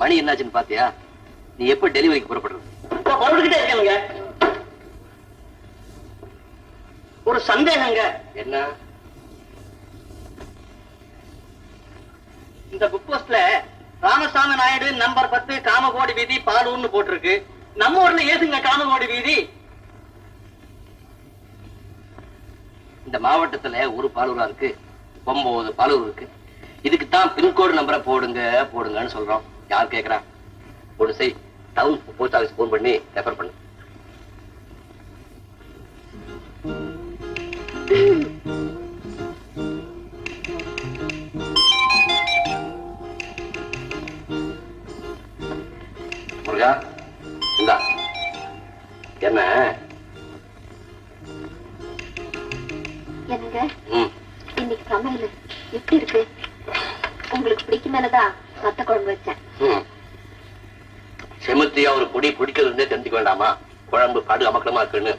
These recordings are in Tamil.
மணி என்னாச்சுன்னு பாத்தியா? நீ எப்ப டெலிவரிக்கு புறப்படுறது? புறப்பட்டுக்கிட்டே இருக்கேங்க. ஒரு சந்தேகங்க. என்ன? இந்த புக் போஸ்ட்ல ராமசாமி நாயுடு நம்பர் 10 காமகோடி வீதி பாலூர்னு போட்டிருக்கு. நம்ம ஊர்ல ஏதுங்க காமகோடி வீதி? இந்த மாவட்டத்துல ஒரு பாலூரா இருக்கு, 9 பாலூர் இருக்கு. இதுக்குத்தான் பின்கோடு நம்பரை போடுங்க போடுங்கன்னு சொல்றோம். யார் கேக்குறா? ஒரு செய், டவுன் போஸ்ட் ஆபீஸ் போன் பண்ணி ரெஃபர் பண்ணு. முருகா, இந்தா. என்ன என்னங்க இன்னைக்கு சமையல் எப்படி இருக்கு? உங்களுக்கு பிடிக்குமேனதான் மத்த குழம்பு வச்சேன். செமத்தியா ஒரு பொடி பிடிக்கிறதுனே தெரிஞ்சுக்க வேண்டாமா? குழம்பு பாடு அமக்கலமா இருக்குன்னு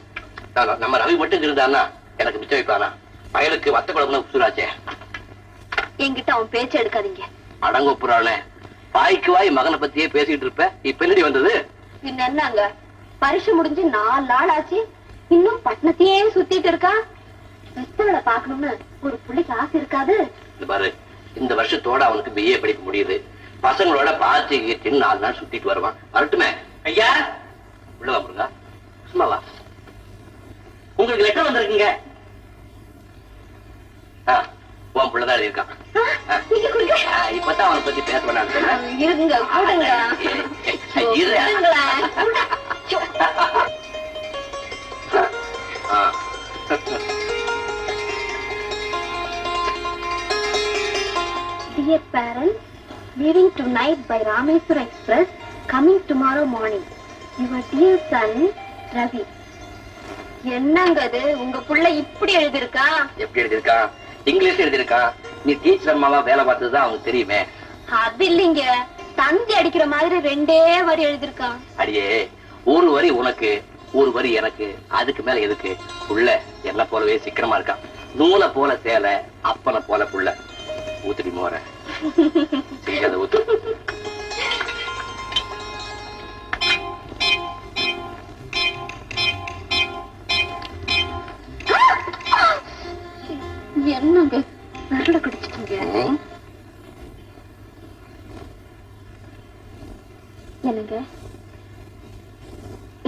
நம்ம ரவி மட்டும் இருந்தானா எனக்கு மிச்சம் வைப்பானா? பயலுக்கு வத்த குழம்புனா உசுராச்சே. என்கிட்ட அவன் பேச்சு எடுக்காதீங்க. அடங்கொப்புறானே, வாய்க்கு வாய் மகனை பத்தியே பேசிட்டு இருப்ப. இப்ப என்னடி வந்தது? இன்னும் என்னங்க, பரிசு முடிஞ்சு 4 நாள் ஆச்சு, இன்னும் பட்டணத்தையே சுத்திட்டு இருக்கா. பெத்தவளை பாக்கணும்னு ஒரு பிள்ளைக்கு ஆசை இருக்காது? பாரு, இந்த வருஷத்தோட அவனுக்கு பிஏ படிக்க முடியுது. பசங்களோட பாத்தி 4 நாள் சுத்திட்டு வருவான். வரட்டுமே? ஐயா உள்ளவா முருகா, சும்மாவா. உங்களுக்கு லெட்டர் வந்திருக்குங்க. உன் பிள்ளைதான் எழுதியிருக்கான். இப்பதான் அவனை பத்தி பேச வேண்டாம் சொன்னேன். இருங்க கூடுங்க. Dear parents, leaving tonight by Rameswara Express, coming tomorrow morning. Your dear son, Ravi. என்னங்க அது, உங்க புள்ள இப்படி எழுதிருக்கா? எப்படி எழுதிருக்கா? இங்கிலீஷ் எழுதிருக்கா. நீ டீச்சர் அம்மாவா வேலை பார்த்ததுதான் அவனுக்கு தெரியுமே. அது இல்லைங்க, தந்தி அடிக்கிற மாதிரி 2 வரி எழுதிருக்கா. அடியே, ஒரு வரி உனக்கு, ஒரு வரி எனக்கு, அதுக்கு மேல எதுக்கு? உள்ள என்ன போலவே சிக்கனமா இருக்கான். நூலை போல சேலை, அப்பனை போல புள்ள. ஊத்துடி மோர ஊத்து. என்னங்க விரல கடிச்சிட்டீங்க? என்னங்க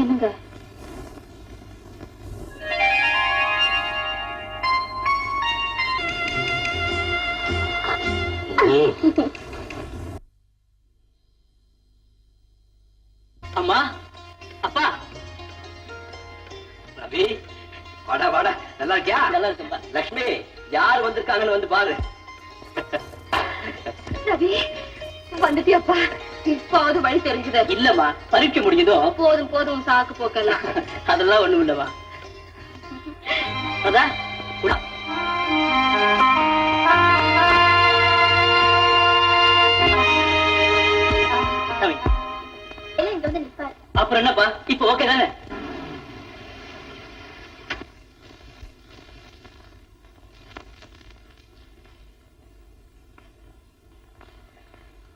என்னங்க அம்மா, அப்பா. ரவி, வாடா வாடா. நல்லா இருக்கியா? நல்லா இருக்குப்பா. லட்சுமி, யார் வந்திருக்காங்கன்னு வந்து பாரு. ரவி வந்துட்டியப்பா, இப்பாவது வழி தெரிஞ்சுத? இல்லம்மா, பரீட்சை முடிஞ்சதும் போதும் போதும் சாக்கு போக்கலாம். அதெல்லாம் ஒண்ணும் இல்லவா. அதான் இங்க வந்து நிப்பாரு. அப்புறம் என்னப்பா, இப்ப ஓகே தானே?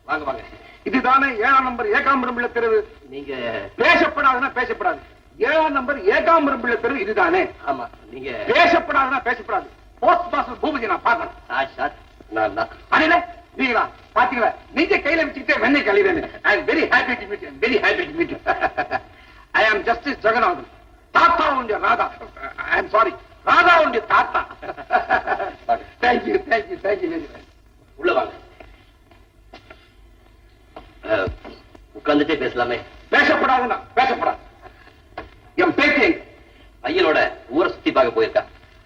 வாங்க வாங்க. இதுதானே 7ஆம் நம்பர் ஏகாம்பரம் பிள்ளை தெருவு? நீங்க? பேசப்படாதுன்னா பேசப்படாது. 7ஆம் நம்பர் ஏகாம்பரம் பிள்ளை தெருவு இதுதானே? ஆமா. நீங்க? பேசப்படாதுன்னா பேசப்படாது. போஸ்ட் மாஸ்டர் பூபதி நான் பார்க்கணும். நான் தான். அண்ணே, நீங்களா பாத்தீங்களா? நீங்க கையில வச்சுக்கிட்டே வெண்ணெய் கழிவேன். I am very happy to meet you. Very happy to meet you. I am justice Jagannathan. தாத்தா உண்டிய ராதா. ஐ எம் சாரி, ராதா உண்டிய தாத்தா. Thank you thank you thank you very much. உள்ள வாங்க. உட்கார்ந்துட்டே பேசலாமே. பேசப்படாதுன்னா பேசப்படாது. என் பேச்சு பையனோட ஊரை சுத்தி பார்க்க போயிருக்கா.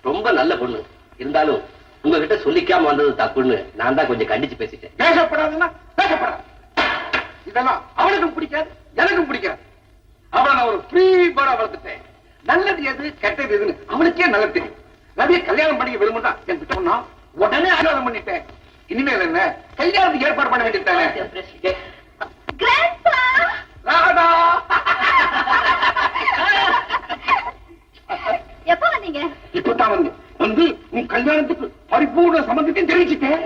ரொம்ப நல்ல பொண்ணு. இருந்தாலும் உங்ககிட்ட சொல்லிக்காம வந்தது தப்புன்னு நான் தான் கொஞ்சம் கண்டிச்சு பேசிட்டேன். பேசப்படாதுன்னா பேசப்படாது. இதெல்லாம் அவனுக்கும் பிடிக்காது, எனக்கும் பிடிக்காது. அவளை நான் ஒரு ஃப்ரீ பேர்டா வளர்த்துட்டேன். நல்லது எது கெட்டது எதுன்னு அவனுக்கே நல்லா தெரியும். ரவியை கல்யாணம் பண்ணி விரும்புனா என்கிட்ட சொன்னா உடனே ஆலோசனை பண்ணிட்டேன். இனிமேல் என்ன கல்யாணத்துக்கு ஏற்பாடு பண்ண வேண்டியதானே? ராதா, எப்ப வந்தீங்க? இப்பதான் வந்து உன் கல்யாணத்துக்கு பரிபூர்ண சம்மந்தத்தையும் தெரிவிச்சுட்டேன்.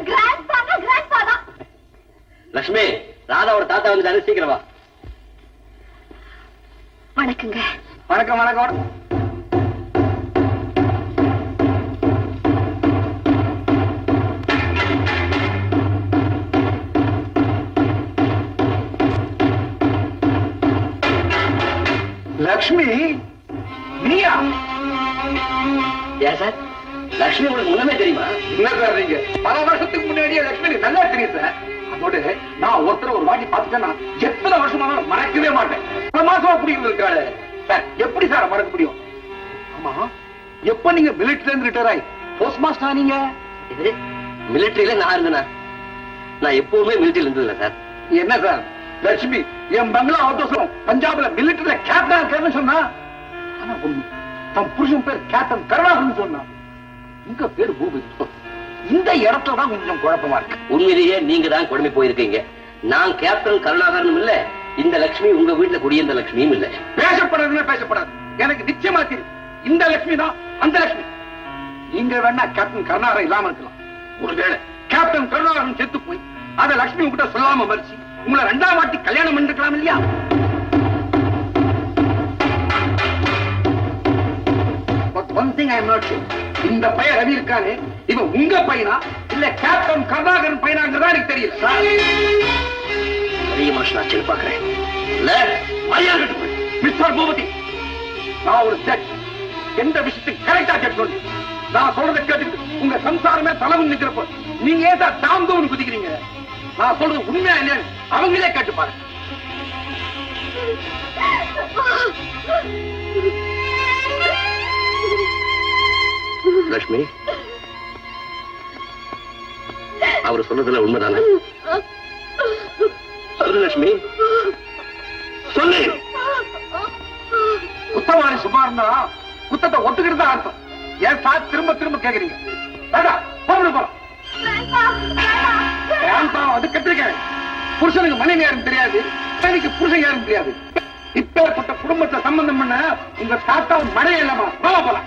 லட்சுமி, ராதாவோட தாத்தா வந்து சீக்கிரமா. வணக்கங்க. வணக்கம் வணக்கம். லக்ஷ்மி, நீயா? ஏன் சார், லட்சுமி உங்களுக்கு முன்னமே தெரியுமா? என்ன சார் நீங்க? பல வருஷத்துக்கு முன்னாடியே லட்சுமி நல்லா தெரியும் சார். அதோட நான் ஒருத்தர் ஒரு வாட்டி பார்த்துட்டேன்னா எத்தனை வருஷமானாலும் மறக்கவே மாட்டேன். பல மாசமா பிடிக்கிறது இருக்காரு சார். எப்படி சார் மறக்க முடியும்? ஆமா, எப்ப நீங்க மிலிட்டரில இருந்து ரிட்டையர் ஆகி போஸ்ட் மாஸ்டர் ஆனீங்க? இது மிலிட்டரியில நான் இருந்தேனா? நான் எப்பவுமே மிலிட்டரியில இருந்ததில்ல சார். என்ன சார், லட்சுமி என் பங்களா அவசரம் பஞ்சாப்ல மிலிட்டரியில கேப்டன் இருக்காருன்னு சொன்னா. ஆனா ஒண்ணு, தன் புருஷன் பேர் கேப்டன் கருணாகரன் சொன்னா. உங்க பேரு பூபதி. இந்த இடத்துல தான் கொஞ்சம் குழப்பமா இருக்கு. உண்மையிலேயே நீங்க தான் குழம்பி போயிருக்கீங்க. நான் கேப்டன் கருணாகரனும் இல்ல, இந்த லட்சுமி உங்க வீட்டுல குடியிருந்த லட்சுமியும் இல்ல. பேசப்படாதுன்னா பேசப்படாது. எனக்கு நிச்சயமா தெரியும் இந்த லட்சுமி தான் அந்த லட்சுமி. நீங்க வேணா கேப்டன் கருணாகரன் இல்லாம இருக்கலாம். ஒருவேளை கேப்டன் கருணாகரன் செத்து போய் அதை லட்சுமி உங்ககிட்ட சொல்லாம மறிச்சு உங்களை 2ஆம் வாட்டி கல்யாணம் பண்ணிருக்கலாம் இல்லையா? But one thing I am not sure. இந்த பையன் ரவி இருக்கானே, இவன் உங்க பையனா இல்ல கேப்டன் கருணாகரன் பையனாங்கிறதா எனக்கு தெரியல. பெரிய மனுஷன் ஆச்சு பாக்குறேன். இல்ல மரியாதை கட்டு மிஸ்டர் பூபதி. நான் ஒரு ஜட்ஜ். எந்த விஷயத்துக்கு கரெக்டா ஜட்ஜ் பண்ணு. நான் சொல்றதை கேட்டுட்டு உங்க சம்சாரமே தலைவன் நிக்கிறப்போ நீங்க ஏன் சார் தாந்தோன்னு குதிக்கிறீங்க? நான் சொல்றது உண்மையா இல்லையான்னு அவங்களே கேட்டு பாருங்க. லட்சுமி, அவர் சொன்னதுல உண்மைதானே? சொல்லு லட்சுமி, சொல்லு. குத்தவாளி சும்மா இருந்தா குத்தத்தை ஒத்துக்கிட்டு தான் அர்த்தம். ஏன் சார் திரும்ப திரும்ப கேக்குறீங்க? போகணும். அது கத்திரிக்காய். புருஷனுக்கு மனைவி யாரும் தெரியாது, மனைவிக்கு புருஷன் யாரும் தெரியாது. இப்பேற்பட்ட குடும்பத்தை சம்பந்தம் பண்ண உங்க தாத்தா மழையே இல்லாம போலாம்.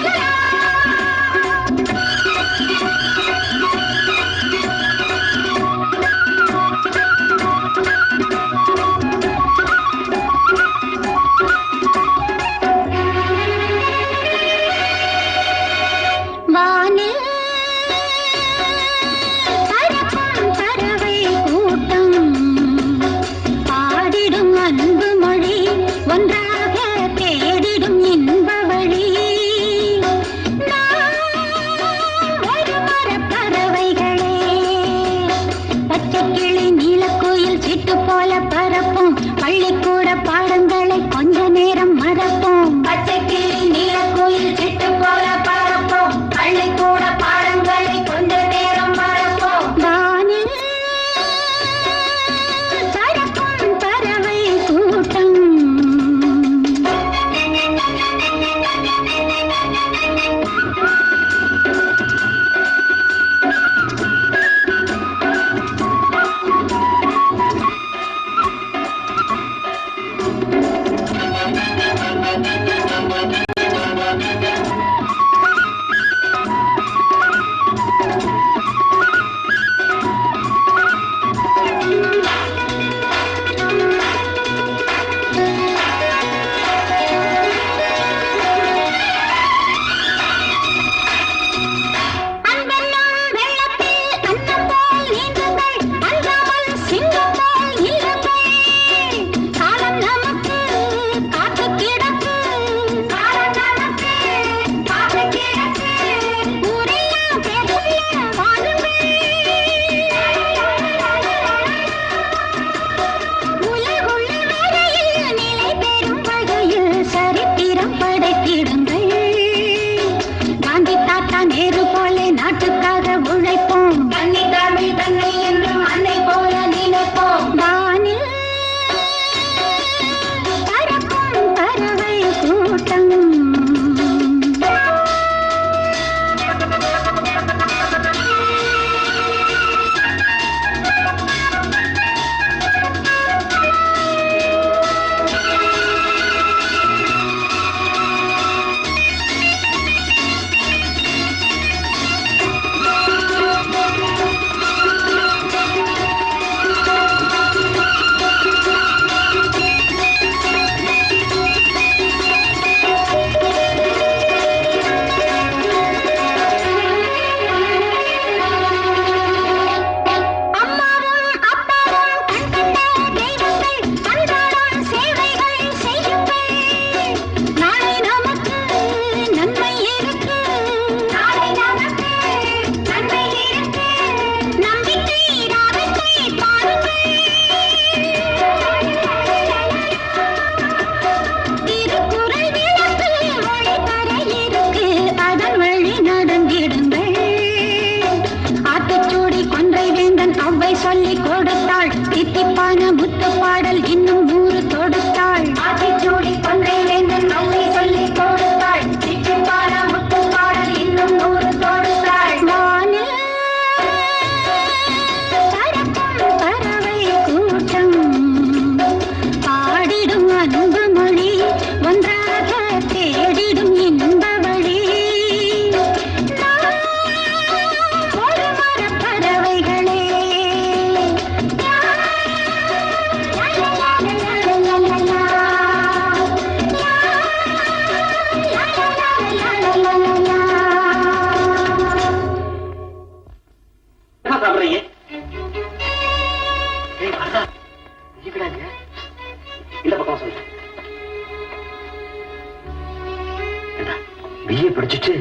படிச்சுட்டு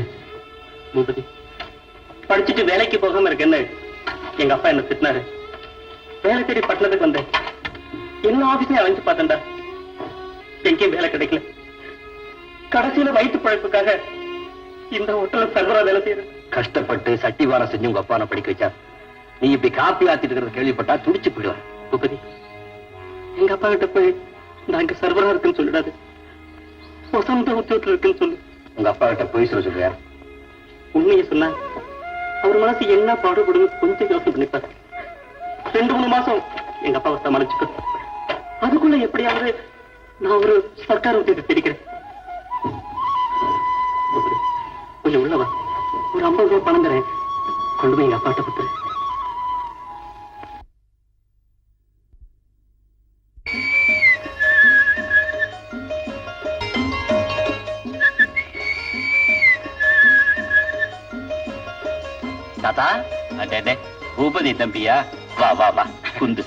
பூபதி படிச்சுட்டு வேலைக்கு போகாம இருக்கேன்னு எங்க அப்பா என்ன திட்டினாரு. வேலை தேடி பட்டணத்துக்கு வந்தேன். என்ன ஆபீஸ்ல அலைஞ்சு பார்த்தேன்டா, எங்கேயும் வேலை கிடைக்கல. கடைசியில வயிற்று பழப்புக்காக இந்த ஹோட்டல்ல சர்வரா வேலை செய்யறேன். கஷ்டப்பட்டு சட்டிவாரம் செஞ்சு உங்க அப்பா படிக்க வச்சா, நீ இப்படி காப்பி ஆத்திட்டு இருக்கிறத கேள்விப்பட்டா துடிச்சு போயிடுவார். பூபதி, எங்க அப்பா கிட்ட போய் நான் இங்க சர்வரா இருக்குன்னு சொல்லிடாது, வசந்த உத்தியோகத்தில் இருக்குன்னு சொல்லு. உங்க அப்பா கிட்ட போய் சொல்றியா? உண்மையை சொன்னா அவர் மனசு என்ன பாடுபடுங்க கொஞ்சம் யோசனை பண்ணிப்பாரு. 2-3 மாசம் எங்க அப்பாவை சமாளிச்சுக்க, அதுக்குள்ள எப்படியாவது நான் ஒரு சர்க்கார் உத்தியோகத்தை தெரிக்கிறேன். கொஞ்சம் உள்ளவா, ஒரு 50 ரூபாய் பணம் தரேன், கொண்டு போய் எங்க அப்பாட்ட கொடுத்துரு. தாத்தா, அடே பூபதி தம்பியா, வா வா வா குந்து.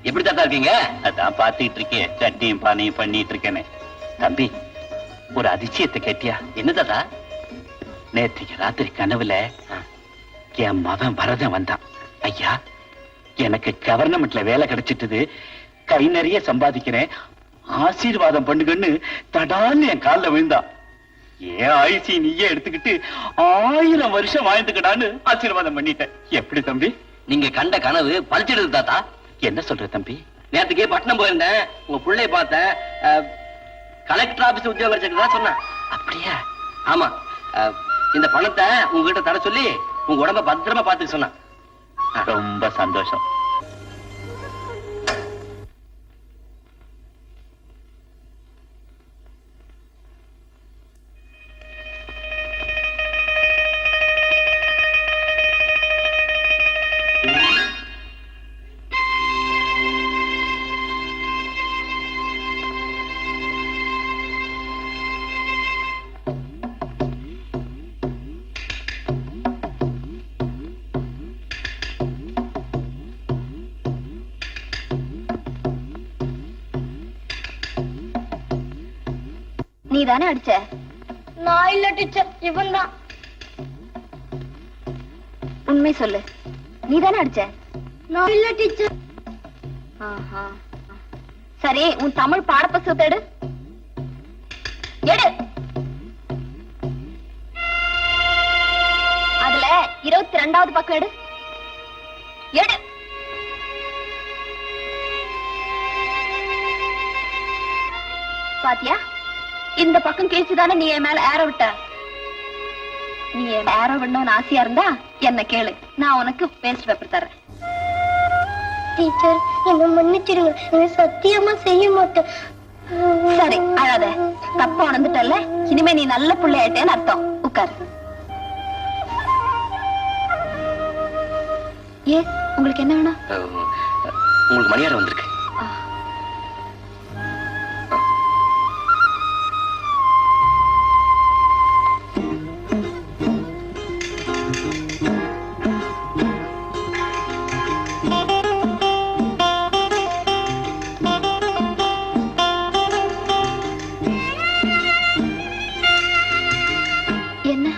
எப்படி தாத்தா இருக்கீங்க? அதான் பாத்துக்கிட்டு இருக்கேன், சட்னியும் பானையும் பண்ணிட்டு இருக்கேன்னு. தம்பி, ஒரு அதிசயத்தை கேட்டியா? என்ன தாத்தா? நேற்றுக்கு ராத்திரி கனவுல என் மகன் வரதன் வந்தான். ஐயா, எனக்கு கவர்மெண்ட்ல வேலை கிடைச்சிட்டது, கை நிறைய சம்பாதிக்கிறேன், ஆசீர்வாதம் பண்ணுங்கன்னு தடான்னு என் காலில் விழுந்தான். ஏன் ஆயுசி நீயே எடுத்துக்கிட்டு 1000 வருஷம் வாழ்ந்துக்கடான்னு ஆசீர்வாதம் பண்ணிட்டேன். எப்படி தம்பி? நீங்க கண்ட கனவு பழிச்சிடுது தாத்தா. என்ன சொல்ற தம்பி? நேற்றுக்கே பட்டணம் போயிருந்தேன், உங்க பிள்ளைய பார்த்தேன், கலெக்டர் ஆபீஸ் உத்தியோகம் கிடைச்சிட்டு சொன்னேன். அப்படியா? ஆமா. இந்த பணத்தை உங்ககிட்ட தர சொல்லி உங்க உடம்ப பத்திரமா பார்த்துக்க சொன்னான். ரொம்ப சந்தோஷம். நீ தானே அடிச்ச? நான் இல்ல டீச்சர், இவன் தான். உண்மை சொல்லு, நீ தானே அடிச்ச? நான் இல்ல டீச்சர். சரி, உன் தமிழ் பாடப்புத்தகத்தை எடு. எடு. அதுல 22வது பக்கம் எடு. எடு. பாத்தியா, இந்த பக்கம் கிழிச்சுதானே நீ என் மேல ஏற விட்ட. நீ என் ஏற விடணும்னு ஆசையா இருந்தா என்ன கேளு, நான் உனக்கு வேஸ்ட் பேப்பர் தர்றேன். டீச்சர், என்ன மன்னிச்சிடுங்க, நான் சத்தியமா செய்ய மாட்டேன். சரி, அழாத. தப்ப உணர்ந்துட்டல்ல, இனிமே நீ நல்ல பிள்ளையாயிட்டேன்னு அர்த்தம். உட்காரு. ஏ, உங்களுக்கு என்ன வேணும்? உங்களுக்கு மணியாரம் வந்திருக்கு. என்ன?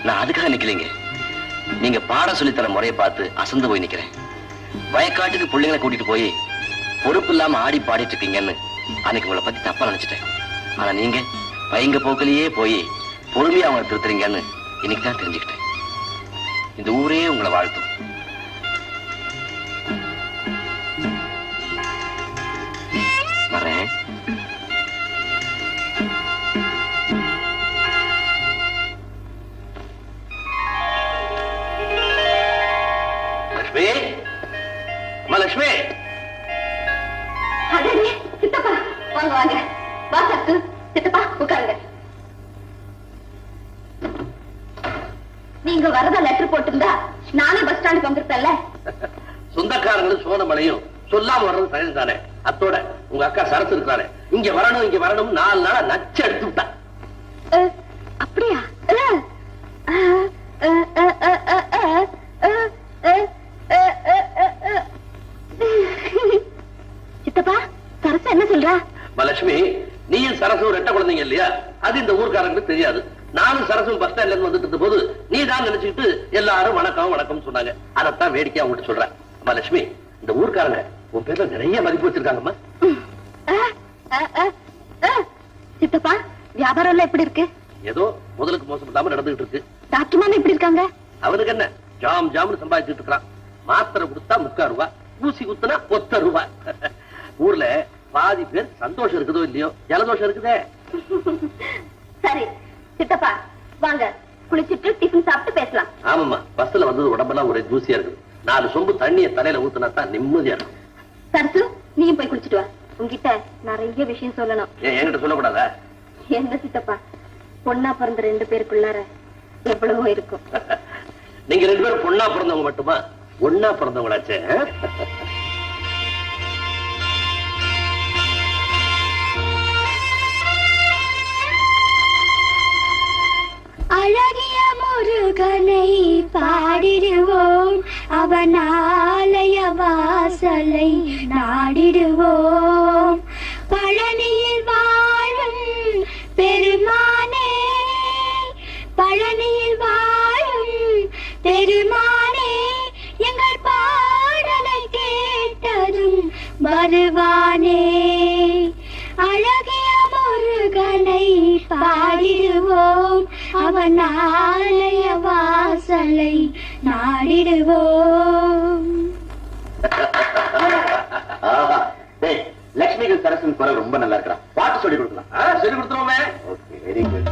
நான் அதுக்காக நிக்கலைங்க. நீங்க பாடம் சொல்லித்தர முறையை பார்த்து அசந்து போய் நிக்கிறேன். வயக்காட்டுக்கு பிள்ளைங்களை கூட்டிட்டு போய் பொறுப்பு இல்லாம ஆடி பாடிட்டு இருக்கீங்கன்னு அன்னைக்கு உங்களை பத்தி தப்பா நினைச்சிட்டேன். ஆனா நீங்க பையங்க போக்கிலேயே போய் பொறுமையா அவங்க திருத்துறீங்கன்னு இன்னைக்கு தான் தெரிஞ்சுக்கிட்டேன். இந்த ஊரே உங்களை வாழ்த்தும். வரேன். லட்சுமி, அம்மா லட்சுமி. அடே, சித்தப்பா வாங்க வாங்க. வா சத்து. சித்தப்பா உட்காருங்க. நீங்க வரதா லெட்டர் போட்டிருந்தா நானே பஸ் ஸ்டாண்டுக்கு வந்திருப்பேன்ல. சொந்தக்காரங்களும் சோனமலையும் சொல்லாம வர்றது சரி தானே. அத்தோட உங்க அக்கா சரசு இருக்காரு, இங்க வரணும் இங்க வரணும் 4 நாளா நச்சு எடுத்து விட்டா. அப்படியா? சித்தப்பா, சரசு என்ன சொல்றா? லட்சுமி, நீயும் சரசும் ரெட்ட குழந்தைங்க இல்லையா? அது இந்த ஊர்க்காரங்களுக்கு தெரியாது. நானும் சரசும் பஸ் ஸ்டாண்ட்ல இருந்து வந்துட்டு இருந்த போது நீ தான் நினைச்சுக்கிட்டு எல்லாரும் வணக்கம் வணக்கம் சொன்னாங்க. அதத்தான் வேடிக்கையா உங்கள்கிட்ட சொல்றேன். அம்மா லட்சுமி, இந்த ஊர்க்காரங்க உன் பேர்ல நிறைய மதிப்பு வச்சிருக்காங்கம்மா. சித்தப்பா, வியாபாரம் எல்லாம் எப்படி இருக்கு? ஏதோ முதலுக்கு மோசம் இல்லாம நடந்துகிட்டு இருக்கு. டாக்டர் மாமா எப்படி இருக்காங்க? அவனுக்கு என்ன, ஜாம் ஜாம்னு சம்பாதிச்சுட்டு இருக்கான். மாத்திரை கொடுத்தா 3/4 ரூபாய், ஊசி குத்துனா 1 ரூபாய். ஊர்ல பாதி பேர் சந்தோஷம் இருக்குதோ இல்லையோ, ஜலதோஷம் இருக்குதே. சரி சித்தப்பா, வாங்க குளிச்சிட்டு டிஃபன் சாப்பிட்டு பேசலாம். ஆமாம்மா, பஸ்ல வந்தது உடம்பெல்லாம் ஒரே தூசியா இருக்குது. 4 சொம்பு தண்ணியை தலையில ஊத்துனா தான் நிம்மதியா இருக்கும். சரசு, நீயும் போய் குளிச்சிட்டு வா. உங்ககிட்ட நிறைய விஷயம் சொல்லணும். என்கிட்ட சொல்லக்கூடாதா? என்ன சித்தப்பா, பொண்ணா பிறந்த 2 பேருக்குள்ளார எவ்வளவோ இருக்கும். நீங்க 2 பேரும் பொண்ணா பிறந்தவங்க மட்டுமா? ஒன்னா பிறந்தவங்களாச்சே. அழகிய முருகனை பாடிடுவோம், அவன் ஆலய வாசலை நாடிடுவோம். பழனியில் வாழும் பெருமானே, பழனியில் வாழும் பெருமானே, எங்கள் பாடலை கேட்டதும் வருவானே. அழகிய முருகனை பாடிடுவோம், அவன் ஆலய வாசலை நாடிடுவோம். லட்சுமிகள் சரசின் குரல் ரொம்ப நல்லா இருக்கிறான். பாட்டு சொல்லி கொடுக்கலாம். சொல்லி கொடுத்துருவோமே. Okay, very good.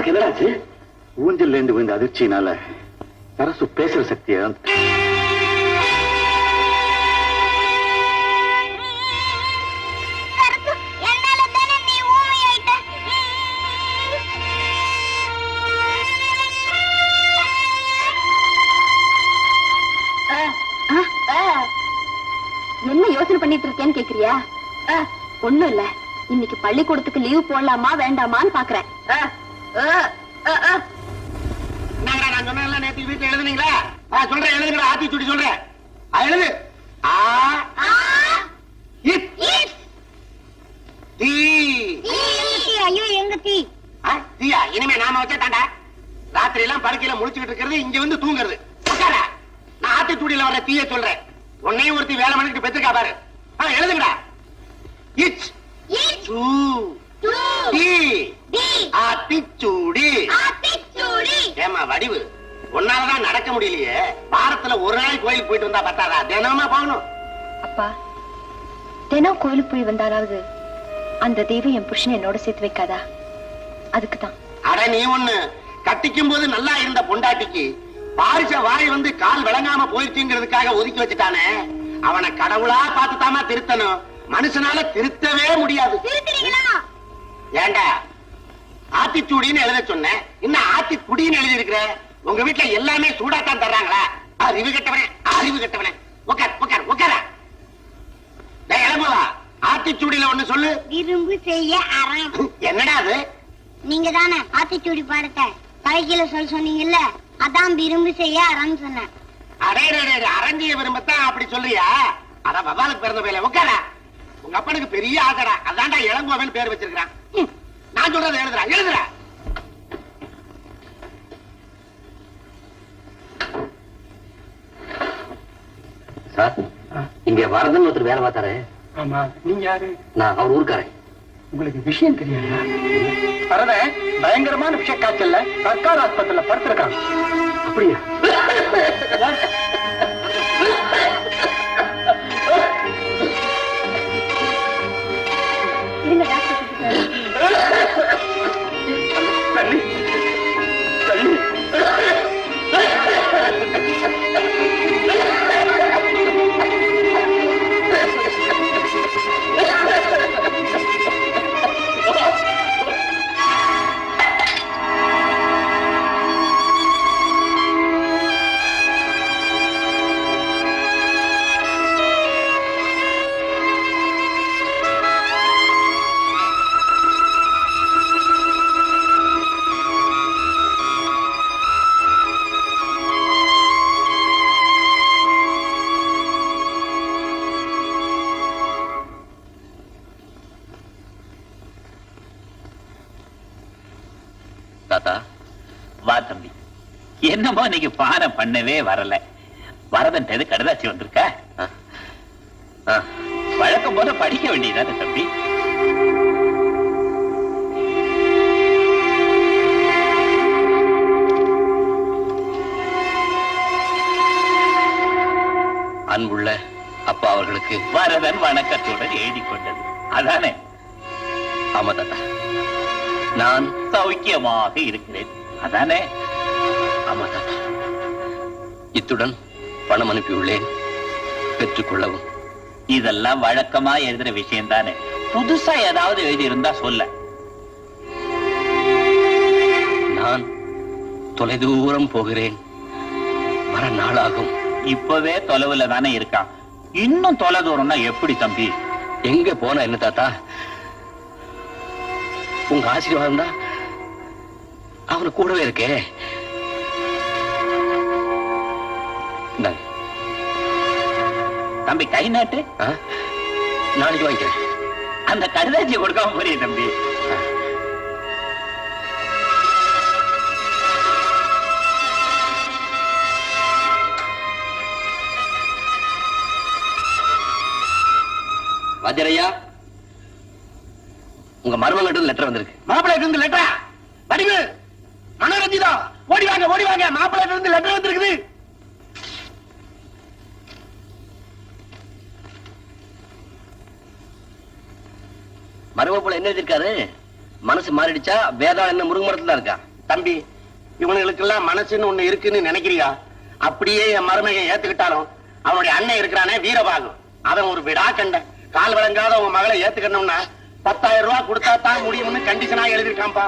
தரசுக்கு என்னாச்சு? ஊஞ்சல்ல இருந்து விழுந்த அதிர்ச்சியினால தரசு பேசுற சக்தியை என்ன யோசனை பண்ணிட்டு இருக்கேன்னு கேக்குறியா? ஒண்ணும் இல்ல, இன்னைக்கு பள்ளிக்கூடத்துக்கு லீவ் போடலாமா வேண்டாமான்னு பாக்குறேன். நான் சொன்ன நேற்று வீட்டுல எழுதுனீங்களா? சொல்றேன், எழுதுங்கடா. ஆத்திச்சூடி சொல்றேன், எழுது. ஐயோ எங்க தீ தீயா? இனிமே நாம வச்சா ராத்திரி எல்லாம் படுக்கையில முடிச்சுக்கிட்டு இருக்கிறது, இங்க வந்து தூங்குறது. நான் ஆத்திச்சூடியில வர்ற தீய சொல்றேன். உன்னையும் ஒருத்தி வேலை பண்ணிட்டு பெற்றுக்கா பாரு. எழுதுங்கடா. ஆத்திச்சூடி. ஏமா வடிவு, உன்னாலதான் நடக்க முடியலையே. வாரத்துல ஒரு நாள் கோயிலுக்கு போயிட்டு வந்தா பத்தாதா? தினமா போகணும். அப்பா, தினம் கோயிலுக்கு போய் வந்தாலாவது அந்த தெய்வம் என் புருஷன் என்னோட சேர்த்து வைக்காதா? அதுக்குதான். அட நீ ஒண்ணு, கட்டிக்கும் போது நல்லா இருந்த பொண்டாட்டிக்கு பாரிச வாய் வந்து கால் விளங்காம போயிடுச்சுங்கிறதுக்காக ஒதுக்கி வச்சுட்டானே, அவனை கடவுளா பார்த்துதாமா திருத்தணும். மனுஷனால திருத்தவே முடியாது. ஏண்டா ஆத்திச்சூடின்னு எழுத சொன்னேன், இன்னும் ஆத்தி குடின்னு எழுதி இருக்கிற. உங்க வீட்டுல எல்லாமே சூடாத்தான் தர்றாங்களா? அறிவு கட்டவனே, அறிவு கட்டவனே. உட்கார் உட்கார் உட்கார. இளங்கோவா, ஆத்திச்சூடியில ஒண்ணு சொல்லு. விரும்பு செய்ய அறம். என்னடா அது? நீங்க தானே ஆத்திச்சூடி பாடத்தை தலைக்கீழ சொன்னீங்கல்ல, அதான் விரும்பு செய்ய அறம்னு சொன்னேன். அடே அரஞ்சிய விரும்பத்தான் அப்படி சொல்றியா? அதான் வவாலுக்கு பிறந்த பையல. உட்கார. உங்க அப்பனுக்கு பெரிய ஆசடா, அதான்டா இளங்கோவன் பேர் வச்சிருக்கான். நான் சொல்றதை எழுதுறா, எழுதுறா. சார், இங்க வரதன் ஒருத்தர் வேலை பார்த்தாரு. ஆமா, நீங்க யாரு? நான் அவர் ஊருக்காரன். உங்களுக்கு விஷயம் தெரியாதா? வரத பயங்கரமான விஷய காய்ச்சல்ல சர்க்கார் ஆஸ்பத்திரியில படுத்திருக்காங்க. அப்படியா? இருங்க, டாக்டர் கூப்பிட்டு தள்ளி தள்ளி. தாத்தா, வா தம்பி. என்னமோ நீங்க பானை பண்ணவே வரல. வரதன் கடுதாச்சி வந்திருக்க. வழக்கம் போல படிக்க வேண்டியதானே தம்பி? அன்புள்ள அப்பா அவர்களுக்கு வரதன் வணக்கத்துடன் எழுதி கொண்டது அதானே? ஆமா தாத்தா, நான் சௌக்கியமாக இருக்கிறேன் அதானே? ஆமா தாத்தா, இத்துடன் பணம் அனுப்பியுள்ளேன், பெற்றுக்கொள்ளவும். இதெல்லாம் வழக்கமா எழுதுற விஷயம் தானே. புதுசா ஏதாவது எழுதி இருந்தா சொல்ல. நான் தொலைதூரம் போகிறேன், வர நாளாகும். இப்பவே தொலைவுல தானே இருக்கான், இன்னும் தொலை தூரம்னா எப்படி தம்பி? எங்க போனா என்ன தாத்தா, உங்க ஆசீர்வாதம் தான் அவனு கூடவே இருக்கே. தம்பி கை நாட்டு. நாளைக்கு வாங்கிக்கிறேன். அந்த கடுதாச்சியை கொடுக்காம போறிய தம்பி. வாத்தியாரையா, உங்க மருமகிட்ட லெட்டர் வந்திருக்கு. மாப்பிள்ளை இருந்து லெட்டரா? வடிவு, மனோரஞ்சிதா, ஓடி வாங்க ஓடி வாங்க, மாப்பிள்ளை இருந்து லெட்டர் வந்திருக்குது. மருமப்புள்ள என்ன எழுதிருக்காரு? மனசு மாறிடுச்சா? வேதா என்ன முருங்க மரத்துல இருக்கா? தம்பி, இவனுங்களுக்கெல்லாம் மனசுன்னு ஒண்ணு இருக்குன்னு நினைக்கிறியா? அப்படியே என் மருமகன் ஏத்துக்கிட்டாலும் அவனுடைய அண்ணன் இருக்கிறானே வீரபாகம், அவன் ஒரு விடா கண்ட. கால் வழங்காத உன் மகளை ஏத்துக்கணும்னா 10,000 ரூபாய் கொடுத்தா தான் முடியும்னு கண்டிஷனா எழுதிருக்கான்பா.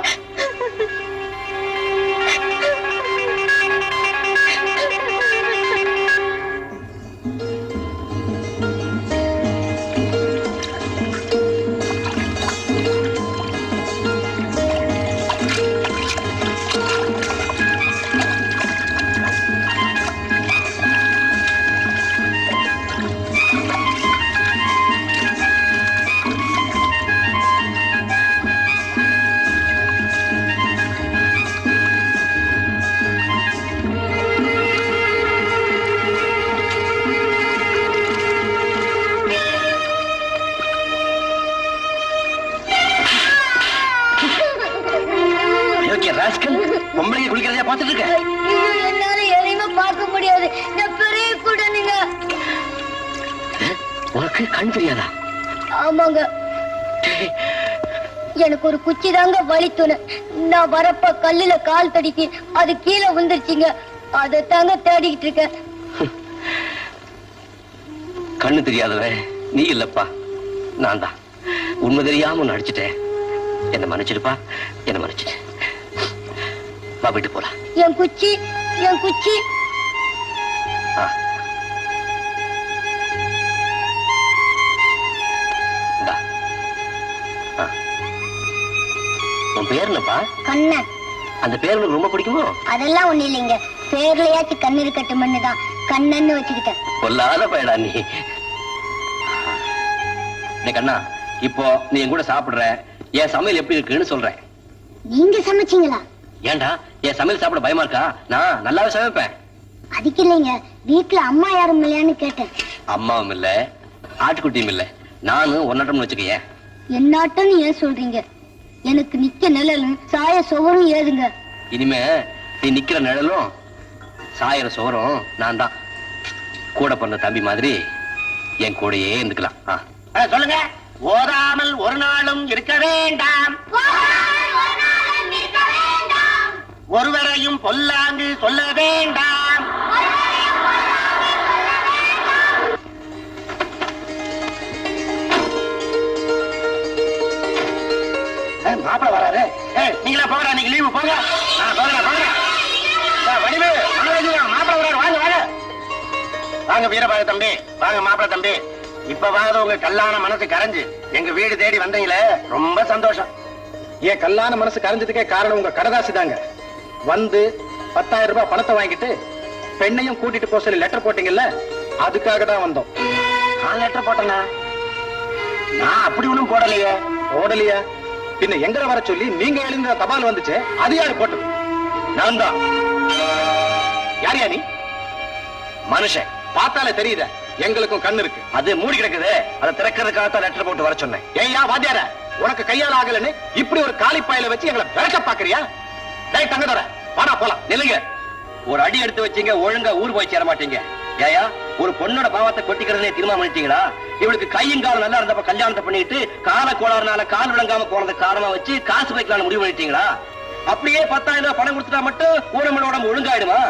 பொம்பளைங்க குளிக்கிறதையா பார்த்துட்டு இருக்க? என்னால எதையுமே பார்க்க முடியாது. நான் பெரிய கூட்டணிங்க. உனக்கு கண் தெரியாதா? ஆமாங்க, எனக்கு ஒரு குச்சி தாங்க வலித்துன. நான் வரப்ப கல்லுல கால் தடிக்கு அது கீழே விழுந்துருச்சுங்க. அதை தாங்க தேடிக்கிட்டு இருக்கேன். கண்ணு தெரியாதவ நீ இல்லப்பா, நான் தான். உண்மை தெரியாம நடிச்சுட்டேன். என்ன மன்னிச்சிடுப்பா, என்ன மன்னிச்சிட்டு வா, வீட்டு போலாம். என் குச்சி, என் குச்சி. உன் பேர் என்னப்பா? கண்ணன். அந்த பேர் உனக்கு ரொம்ப பிடிக்குமோ? அதெல்லாம் ஒண்ணு இல்லைங்க, பேர்லயாச்சும் கண்ணு இருக்கட்டும்னு தான் கண்ணன்னு வச்சுக்கிட்டேன். பொல்லாத பயடா நீ. கண்ணா, இப்போ நீ என் கூட சாப்பிடுற, என் சமையல் எப்படி இருக்குன்னு சொல்றேன். நீங்க சமைச்சீங்களா? ஏண்டா, என் சமையல் சாப்பிட பயமா இருக்கா? நான் நல்லாவே சமைப்பேன். அதுக்கு இல்லைங்க, வீட்டுல அம்மா யாரும் இல்லையான்னு கேட்டேன். அம்மாவும் இல்ல, ஆட்டுக்குட்டியும் இல்ல, நானும் ஒன்னாட்டம்னு வச்சுக்கேன். என்னாட்டம்னு ஏன் சொல்றீங்க? எனக்கு நிக்க நிழலும் சாய சுவரும் ஏதுங்க. இனிமே நீ நிக்கிற நிழலும் சாயிர சுவரும் நான் தான். கூட பிறந்த தம்பி மாதிரி என் கூடயே இருந்துக்கலாம். சொல்லுங்க. ஓதாமல் ஒரு நாளும் இருக்க வேண்டாம், ஒருவரையும் பொல்லாங்கு சொல்ல வேண்டாம். மாப்பிள வராரு. நீங்களா போகிறா, நீங்க லீவு போங்க. வடிவு மாப்பிள வராரு, வாங்க வாங்க வாங்க. வீரபாக தம்பி வாங்க. மாப்பிள தம்பி, இப்பவாவது உங்க கல்லான மனசு கரைஞ்சு எங்க வீடு தேடி வந்தீங்களே, ரொம்ப சந்தோஷம். என் கல்லான மனசு கரைஞ்சதுக்கே காரணம் உங்க கடதாசி தாங்க. வந்து 10,000 ரூபாய் பணத்தை வாங்கிட்டு பெண்ணையும் கூட்டிட்டு போக சொல்லி லெட்டர் போட்டீங்கல்ல, அதுக்காக தான் வந்தோம். நான் லெட்டர் போட்டேனா? நான் அப்படி ஒண்ணும் போடலையே. போடலையா? பின்ன எங்களை வர சொல்லி நீங்க எழுந்த தபால் வந்துச்சு, அது யாரு போட்டது? நான் தான். யார் நீ? மனுஷன் பார்த்தாலே தெரியுத, எங்களுக்கும் கண்ணு இருக்கு. அது மூடி கிடக்குது, அதை திறக்கிறதுக்காகத்தான் லெட்டர் போட்டு வர சொன்னேன். ஏய்யா வாத்தியார, உனக்கு கையால் ஆகலன்னு இப்படி ஒரு காலிப்பாயில வச்சு எங்களை விளக்க பாக்குறியா? டேய் தங்க தர, வாடா போலாம். நில்லுங்க. ஒரு அடி எடுத்து வச்சீங்க, ஒழுங்கா ஊர் போய் சேர மாட்டீங்க. ஏயா, ஒரு பொண்ணோட பாவத்தை கொட்டிக்கிறதுனே தீர்மானம் பண்ணிட்டீங்களா? இவளுக்கு கையும் காலம் நல்லா இருந்தப்ப கல்யாணத்தை பண்ணிட்டு கால கோளாறுனால கால் விளங்காம போனதை காரணமா வச்சு காசு வைக்கலாம்னு முடிவு பண்ணிட்டீங்களா? அப்படியே 10,000 ரூபாய் பணம் கொடுத்துட்டா மட்டும் ஊனமனோட உடம்பு ஒழுங்காயிடுமா?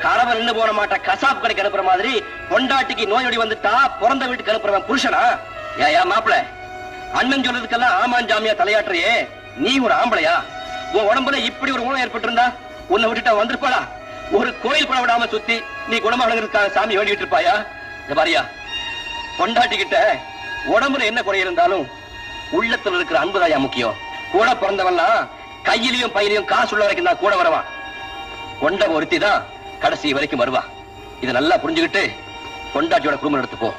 கரவ நின்று போன மாட்ட கசாப் கடைக்கு அனுப்புற மாதிரி பொண்டாட்டிக்கு நோயொடி வந்துட்டா பிறந்த வீட்டுக்கு அனுப்புறவன் புருஷனா? ஏயா மாப்பிள, அண்ணன் சொல்றதுக்கெல்லாம் ஆமான் ஜாமியா தலையாட்டுறியே, நீ ஒரு ஆம்பளையா? உன் உடம்புல இப்படி ஒரு ஊனம் ஏற்பட்டு இருந்தா உன்னை விட்டுட்டா வந்திருப்பாளா? ஒரு கோயில் பணம் விடாம சுத்தி நீ குணமாகிறதுக்காக சாமி வேண்டிட்டு இருப்பாயா? பாரியா, பொண்டாட்டி கிட்ட உடம்புல என்ன குறை இருந்தாலும் உள்ளத்துல இருக்கிற அன்புதாயா முக்கியம். கூட பிறந்தவன்லாம் கையிலையும் பையிலையும் காசு உள்ள வரைக்கும் தான் கூட வரவான். கொண்ட ஒருத்தி தான் கடைசி வரைக்கும் வருவா. இதை நல்லா புரிஞ்சுக்கிட்டு பொண்டாட்டியோட குடும்பம் எடுத்துப்போ.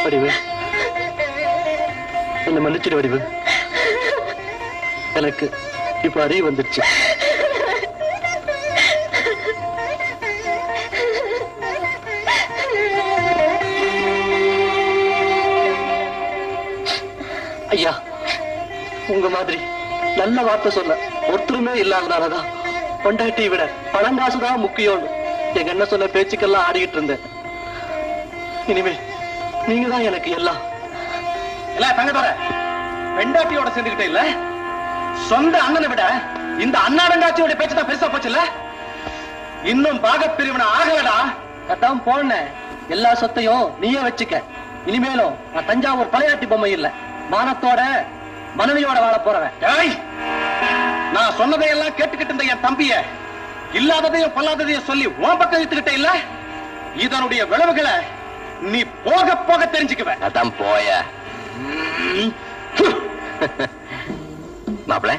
வடிவு, என்ன மன்னிச்சிடு வடிவு. எனக்கு இப்ப அறிவு வந்துருச்சு. ஐயா, உங்க மாதிரி நல்ல வார்த்தை சொல்ல ஒருத்தருமே இல்லாதனாலதான் பொண்டாட்டியை விட பணங்காசுதான் முக்கியம்னு எங்க என்ன சொன்ன பேச்சுக்கெல்லாம் ஆடிக்கிட்டு இருந்தேன். இனிமே நீங்க தான் எனக்கு எல்லாம். இல்ல தங்கத்தோட பெண்டாட்டியோட சேர்ந்துகிட்டே இல்ல, சொந்த அண்ணனை விட இந்த அண்ணாடங்காட்சியோட பேச்சு தான் பெருசா போச்சு இல்ல. இன்னும் பாகப்பிரிவினை ஆகலடா. அதான் போனேன், எல்லா சொத்தையும் நீயே வச்சுக்க. இனிமேலும் நான் தஞ்சாவூர் தலையாட்டி பொம்மை இல்ல, மானத்தோட மனைவியோட வாழ போறவன். ஏய், நான் சொன்னதையெல்லாம் கேட்டுக்கிட்டு இருந்த என் தம்பிய இல்லாததையும் பொல்லாததையும் சொல்லி உன் பக்கம் இழுத்துக்கிட்டே இல்ல. இதனுடைய விளைவுகளை நீ போக போக தெரிஞ்சுக்குவ. அதான் போய மாப்பிள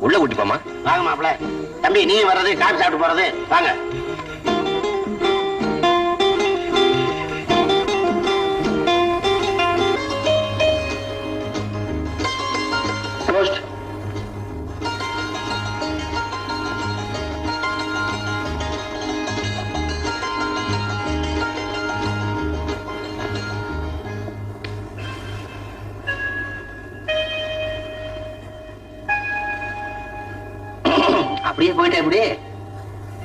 உள்ள கூட்டி போமா. வாங்க மாப்பிள. தம்பி நீ வர்றது காபி சாப்பிட்டு போறது வாங்க. போஸ்ட். அப்படியே போயிட்டே எப்படி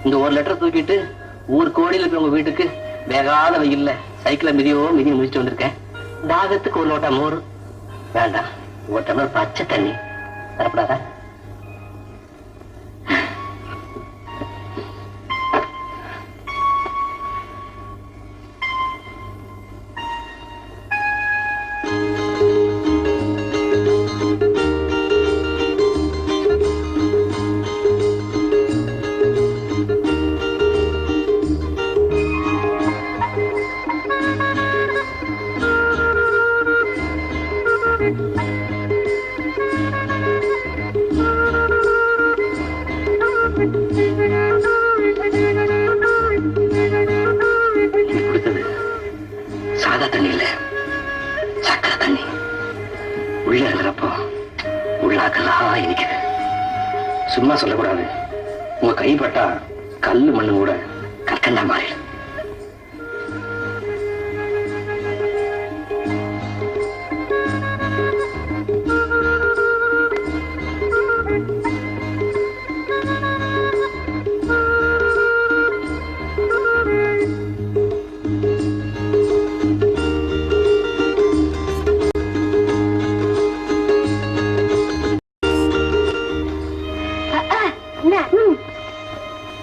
இந்த ஒரு லெட்டர் தூக்கிட்டு ஊர் கோடியில் இருக்கிற உங்க வீட்டுக்கு வேகாத வெயில்ல சைக்கிள மிதி முடிச்சுட்டு வந்திருக்கேன். தாகத்துக்கு ஒரு லோட்டா மோர் வேண்டாம், ஒரு டம்ளர் பச்சை தண்ணி தரப்படாதா? சாதா தண்ணி இல்ல, சக்கரை தண்ணி. உள்ள இருக்கிறப்போ உள்ளாக்கெல்லாம் இனிக்குது. சும்மா சொல்லக்கூடாது, உங்க கைப்பட்டா கல்லு மண்ணு கூட கற்கண்டா மாறிடும்.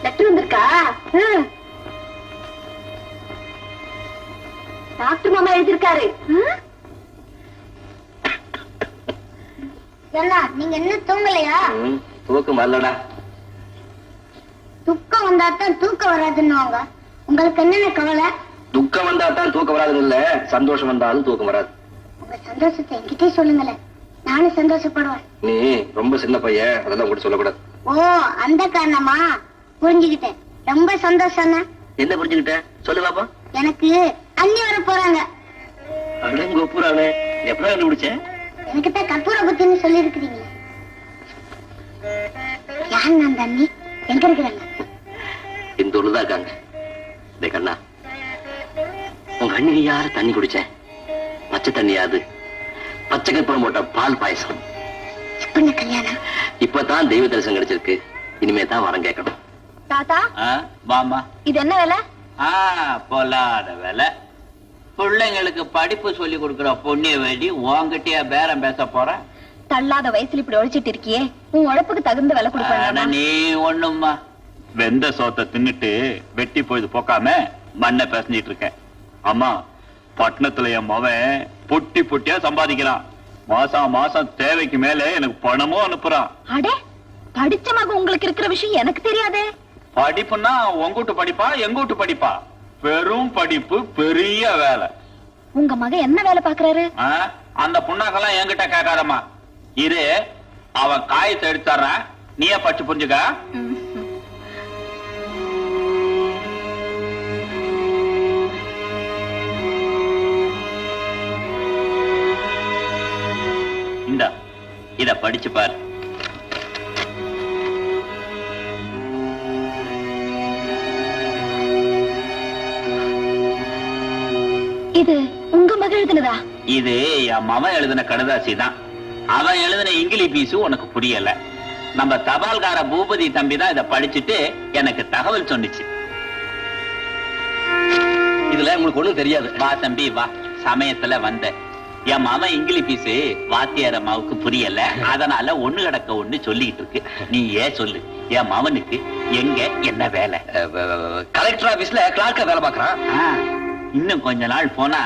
லெட்டர் வந்திருக்கா? டாக்டர் மாமா எழுதிருக்காரு. நீங்க என்ன தூங்கலையா? தூக்கம் வரலடா. துக்கம் வந்தாதான் தூக்கம் வராதுன்னு உங்களுக்கு என்னென்ன கவலை? துக்கம் வந்தா தான் தூக்கம் வராதுன்னு இல்ல, சந்தோஷம் வந்தாலும் தூக்கம் வராது. உங்க சந்தோஷத்தை என்கிட்டே சொல்லுங்களேன், நானும் சந்தோஷப்படுவேன். நீ ரொம்ப சின்ன பையன், அதெல்லாம் கூட சொல்லக்கூடாது. ஓ, அந்த காரணமா? புரிஞ்சுக்கிட்டேன், ரொம்ப சந்தோஷம். என்ன புரிஞ்சுக்கிட்ட சொல்லு பாப்பா. எனக்கு அண்ணி வர போறாங்க. அடங்கொப்புறானே, எப்படா கண்டுபிடிச்ச? எனக்கு தான் கற்பூர புத்தின்னு சொல்லி இருக்கிறீங்க. யாரு அந்த அண்ணி? எங்க இருக்கிறாங்க? இந்த ஊர்ல தான் இருக்காங்க. டேய் கண்ணா, உங்க அண்ணி யாரு தண்ணி குடிச்சேன்? பச்சை தண்ணியாது, பச்சை கற்பூரம் போட்ட பால் பாயசம். எப்ப கல்யாணம்? இப்பதான் தெய்வ தரிசனம் கிடைச்சிருக்கு, இனிமே தான் வரம் கேட்கணும். தாத்தா, வாமா. இது என்ன வேலை? பொல்லாத வேலை. பிள்ளைங்களுக்கு படிப்பு சொல்லி கொடுக்கிற பொண்ணிய வேண்டி உன்கிட்டயா பேரம் பேச போற? தள்ளாத வயசுல இப்படி ஒழிச்சிட்டு இருக்கியே, உன் உழைப்புக்கு தகுந்த வேலை கொடுப்பேன். நீ ஒண்ணுமா வெந்த சோத்தை தின்னுட்டு வெட்டி போயிது போக்காம மண்ணை பேசிட்டு இருக்கேன். அம்மா, பட்டணத்துல என் மவன் பொட்டி பொட்டியா சம்பாதிக்கிறான். மாசம் மாசம் தேவைக்கு மேல எனக்கு பணமும் அனுப்புறான். அடே, படிச்ச மகன் உங்களுக்கு இருக்கிற விஷயம் எனக்கு தெரியாதே. படிப்புன்னா உங்கூட்டு படிப்பா எங்கூட்டு படிப்பா? பெரும் படிப்பு, பெரிய வேலை. உங்க மகன் என்ன வேலை பாக்குறாரு? அந்த புண்ணாக்கெல்லாம் என்கிட்ட கேட்காதம்மா. இரு, அவன் காயத்தை எடுத்துறான், நீயே படிச்சு புரிஞ்சுக்க. இந்த இத படிச்சு பாரு. இது உங்க மகன் எழுதுனதா? இது என் மகன் எழுதின கடுதாசி தான். அவன் எழுதின இங்கிலீஷ் பீஸு உனக்கு புரியல. நம்ம தபால்கார பூபதி தம்பி தான் இதை படிச்சுட்டு எனக்கு தகவல் சொன்னிச்சு. இதுல உங்களுக்கு ஒண்ணும் தெரியாது. வா தம்பி வா, சமயத்துல வந்த. என் மாமன் இங்கிலீஷ் பீஸு வாத்தியார் அம்மாவுக்கு புரியல, அதனால ஒண்ணு கிடக்க ஒண்ணு சொல்லிட்டு இருக்கு. நீ ஏன் சொல்லு, என் மவனுக்கு எங்க என்ன வேலை? கலெக்டர் ஆபீஸ்ல கிளார்க்கா வேலை பார்க்கறான். இன்னும் கொஞ்ச நாள் போனா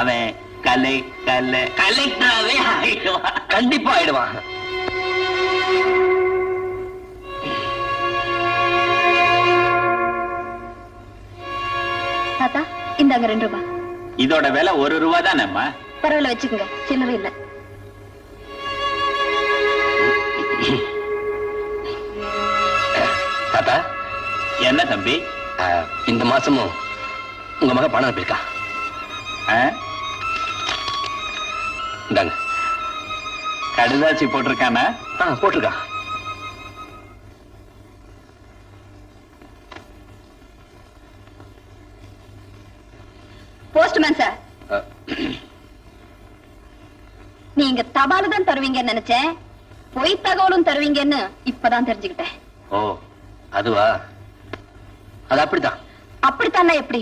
அவன் கலெக்டராவே ஆயிடுவான். கண்டிப்பா ஆயிடுவான். தாத்தா இந்தாங்க 2 ரூபாய். இதோட விலை 1 ரூபா தானேம்மா? பரவாயில்ல வச்சுக்கோங்க, சில்லறை இல்ல. தாத்தா என்ன தம்பி, இந்த மாசமும் உங்க மக பணம் அனுப்பியிருக்கா. இந்தாங்க. கடுதாசி போட்டிருக்கானா? போட்டிருக்கா. போஸ்ட்மேன் சார், நீங்க தபால தான் தருவீங்கன்னு நினைச்சேன். பொய் தகவலும் தருவீங்கன்னு இப்பதான் தெரிஞ்சுக்கிட்டேன். ஓ அதுவா? அது அப்படித்தான். அப்படித்தானே எப்படி?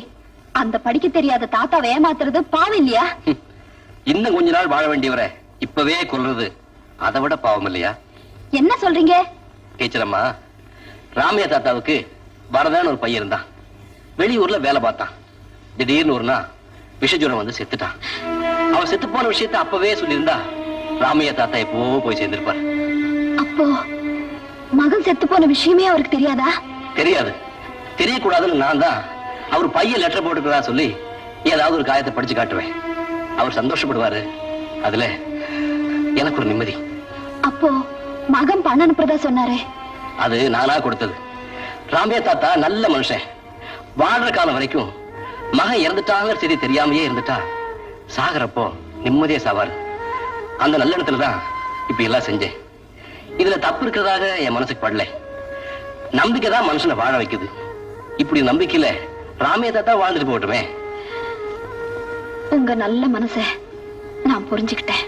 அந்த படிக்க தெரியாத தாத்தாவை ஏமாத்துறது பாவம் இல்லையா? இன்னும் கொஞ்ச நாள் வாழ வேண்டியவரை இப்பவே கொல்றது அதை விட பாவம் இல்லையா? என்ன சொல்றீங்க? டீச்சர் அம்மா, ராமையா தாத்தாவுக்கு வரதான்னு ஒரு பையன் இருந்தான். வெளியூர்ல வேலை பார்த்தான். திடீர்னு ஒரு நாள் விஷஜுரம் வந்து செத்துட்டான். அவன் செத்து போன விஷயத்த அப்பவே சொல்லியிருந்தா ராமையா தாத்தா எப்போ போய் சேர்ந்திருப்பார். அப்போ மகன் செத்து போன விஷயமே அவருக்கு தெரியாதா? தெரியாது. தெரியக்கூடாதுன்னு நான் தான் அவர் பையன் லெட்டர் போட்டுக்கிறதா சொல்லி ஏதாவது ஒரு காயத்தை படிச்சு காட்டுவேன். அவர் சந்தோஷப்படுவாரு. அதுல எனக்கு ஒரு நிம்மதி. அப்போ மகன் பணம் அனுப்புறதா சொன்னாரே, அது நானா கொடுத்தது. ராமையா தாத்தா நல்ல மனுஷன். வாழ்ற காலம் வரைக்கும் மகன் இறந்துட்டாங்க சரி தெரியாமையே இருந்துட்டா சாகரப்போ நிம்மதியே சாவாரு. அந்த நல்லெண்ணத்துலதான் இப்ப எல்லாம் செஞ்சேன். இதுல தப்பு இருக்கிறதாக என் மனசுக்கு படல. நம்பிக்கை தான் மனுஷனை வாழ வைக்குது. இப்படி நம்பிக்கையில ராமையா தாத்தா வாழ்ந்துட்டு போகட்டுமே. உங்க நல்ல மனசை நான் புரிஞ்சுக்கிட்டேன்.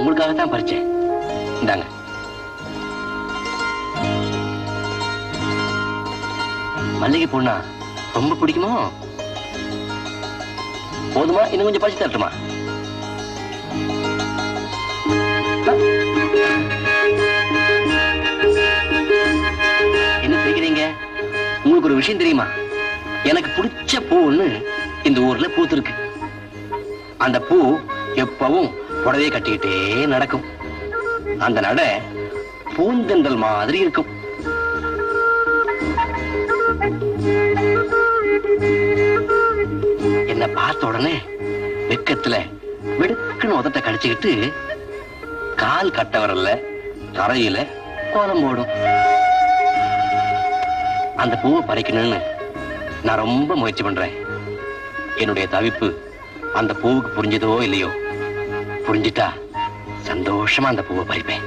உங்களுக்காகத்தான் பறிச்சேன். இந்தாங்க. மல்லிகை பொண்ணா ரொம்ப பிடிக்குமோ? போதுமா? இன்னும் கொஞ்சம் பறிச்சு தரட்டுமா? என்ன செய்கிறீங்க? உங்களுக்கு ஒரு விஷயம் தெரியுமா? எனக்கு பிடிச்ச பூ ஒண்ணு இந்த ஊர்ல பூத்திருக்கு. அந்த பூ எப்பவும் புடவையை கட்டிக்கிட்டே நடக்கும். அந்த நட பூந்தென்றல் மாதிரி இருக்கும். என்ன பார்த்த உடனே வெக்கத்துல வெடுக்குன்னு உதட்ட கடிச்சுக்கிட்டு கால் கட்ட வரல தரையில கோலம் போடும். அந்த பூவை பறிக்கணும்னு நான் ரொம்ப முயற்சி பண்றேன். என்னுடைய தவிப்பு அந்த பூவுக்கு புரிஞ்சதோ இல்லையோ, புரிஞ்சிட்டா சந்தோஷமா அந்த பூவை பறிப்பேன்.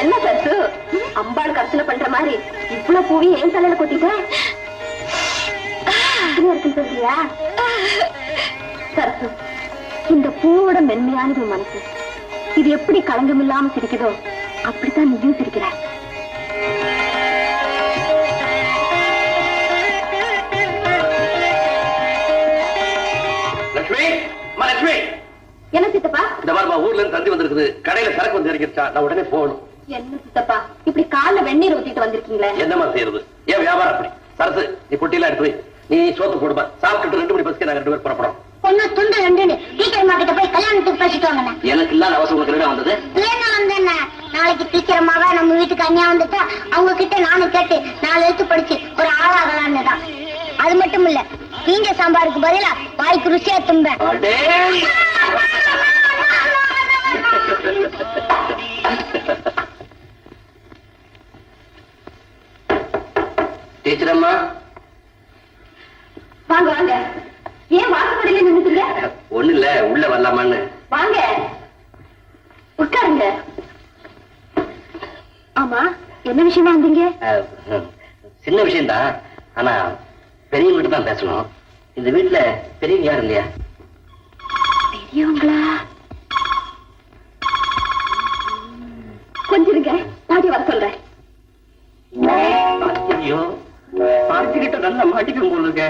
என்ன சரசு, அம்பாள் கருத்துல பண்ற மாதிரி இவ்வளவு பூவி ஏன் தலையில கொட்டிட்டேன் இருக்குன்னு சொல்றியா? சரசு, இந்த பூவோட மென்மையானது மனசு. இது எப்படி களங்கம் இல்லாம சிரிக்குதோ அப்படித்தான் நீயும் சிரிக்கிற. லட்சுமி, லட்சுமி. என்ன சித்தப்பா? இந்த வாரமா ஊர்ல இருந்து தந்தி வந்திருக்குது. கடையில சரக்கு வந்து இறங்கிருச்சா, நான் உடனே போகணும். என்ன சித்தப்பா இப்படி கால்ல வெந்நீர் ஊத்திட்டு வந்திருக்கீங்களே? என்னமா செய்யறது? ஏன் வியாபாரம் அப்படி? சரசு, நீ பொட்டியெல்லாம் எடுத்து வை. நீ சோத்து போடுமா. சாப்பிட்டுட்டு 2 மணி பஸ்க்கு நாங்க 2 பேரும் புறப்படும். பொண்ணு துண்டு ரெண்டு டீச்சர் மார்க்கிட்ட போய் கல்யாணத்துக்கு பேசிட்டு வாங்கண்ணா. எனக்கு இல்லாத அவசரம் உனக்கு என்ன வந்தது? ஏன்னா வந்தேண்ணா, நாளைக்கு டீச்சரமாவா நம்ம வீட்டுக்கு அண்ணியா வந்துட்டா அவங்க கிட்ட நானும் கேட்டு 4 எழுத்து படிச்சு ஒரு ஆளாகலான்னு தான். அது மட்டும் இல்ல, நீங்க சாம்பாருக்கு பதிலா வாய்க்கு ருசியா தும்பேன். அடே! டீச்சர் அம்மா, வாங்க வாங்க. ஏன் வாசப்படியில நின்னுட்டீங்க? ஒண்ணு இல்ல, உள்ள வரலாமான்னு. வாங்க உட்காருங்க. ஆமா, என்ன விஷயமா வந்தீங்க? சின்ன விஷயம்தான், ஆனா பெரியவங்கிட்ட தான் பேசணும். இந்த வீட்டுல பெரியவங்க யாரும் இல்லையா? பெரியவங்களா? கொஞ்சம் இருங்க, பாட்டி வர சொல்றேன். ஐயோ, பார்த்துக்கிட்ட நல்லா மாட்டிக்கும் போல இருக்க.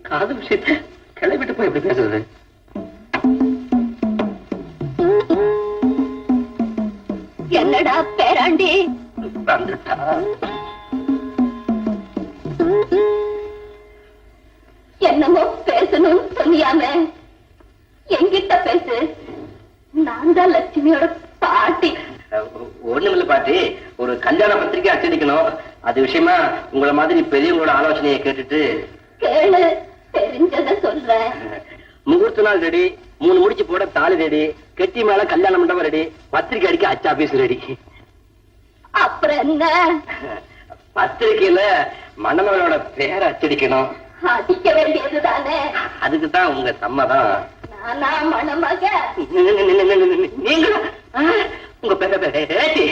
காது விஷயத்த கிளம்பிட்டு போய் எப்படி பேசுறது? என்னடா பேராண்டி வந்துட்டா. என்னமோ பேசணும் சொன்னியாமே, என்கிட்ட பேசு. நான் தான் லட்சுமியோட பாட்டி. ஒண்ணுமில்ல பாட்டி, ஒரு கல்யாண பத்திரிக்கை அச்சடிக்கணும். அது விஷயமா உங்களை மாதிரி பெரியவங்களோட ஆலோசனையை கேட்டுட்டு. கேளு, தெரிஞ்சத சொல்றேன். முகூர்த்த நாள் ரெடி, 3 முடிச்சு போட தாலி ரெடி, கெட்டி மேல கல்யாண மண்டபம் ரெடி, பத்திரிக்கை அடிக்க அச்சாபீஸ் ரெடி. அப்புறம் என்ன? பத்திரிக்கையில மணமகளோட பேரை அச்சடிக்கணும். அடிக்க வேண்டியதுதானே? அதுக்குதான் உங்க சம்மதம். நானா மணமக? நீங்களும் உங்க பேட்டி.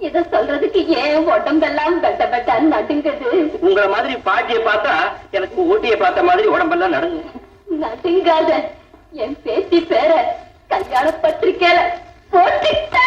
இத சொல்றதுக்கு ஏன் உடம்பெல்லாம் பெட்ட பெட்ட நடுங்குது? உங்களை மாதிரி பாட்டியை பார்த்தா எனக்கு ஊட்டியை பார்த்த மாதிரி உடம்பெல்லாம் நடுங்கு. நடுங்காத, என் பேத்தி பேர கல்யாண பத்திரிக்கையில போட்டுட்டா.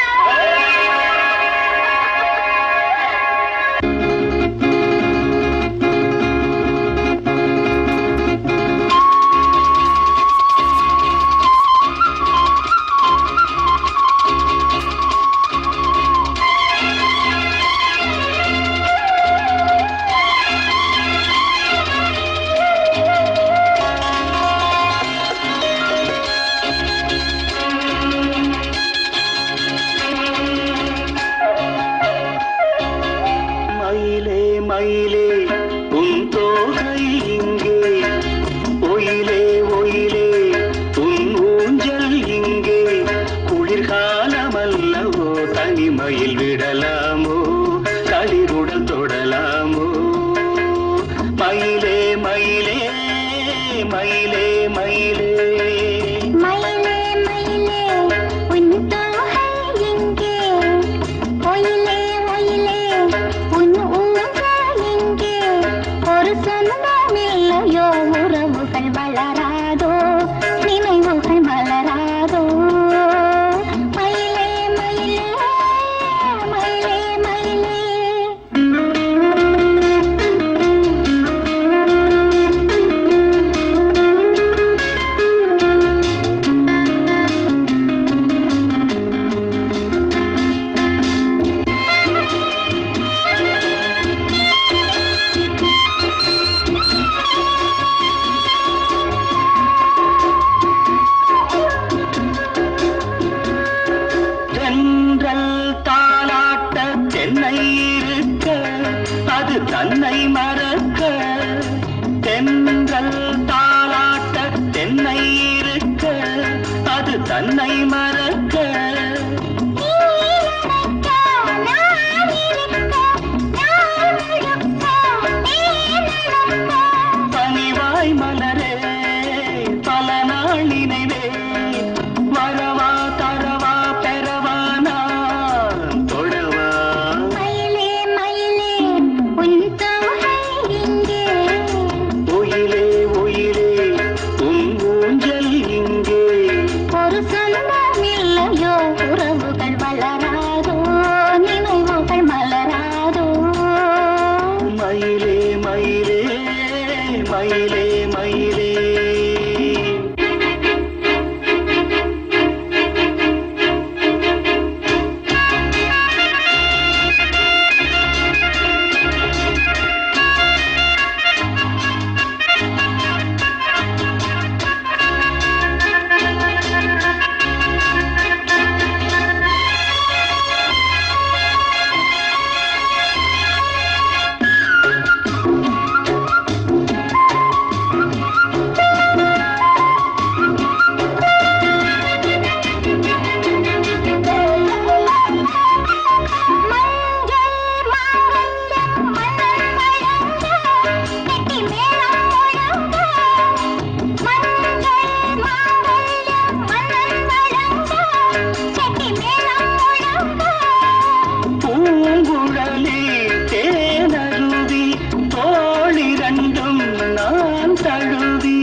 அருவி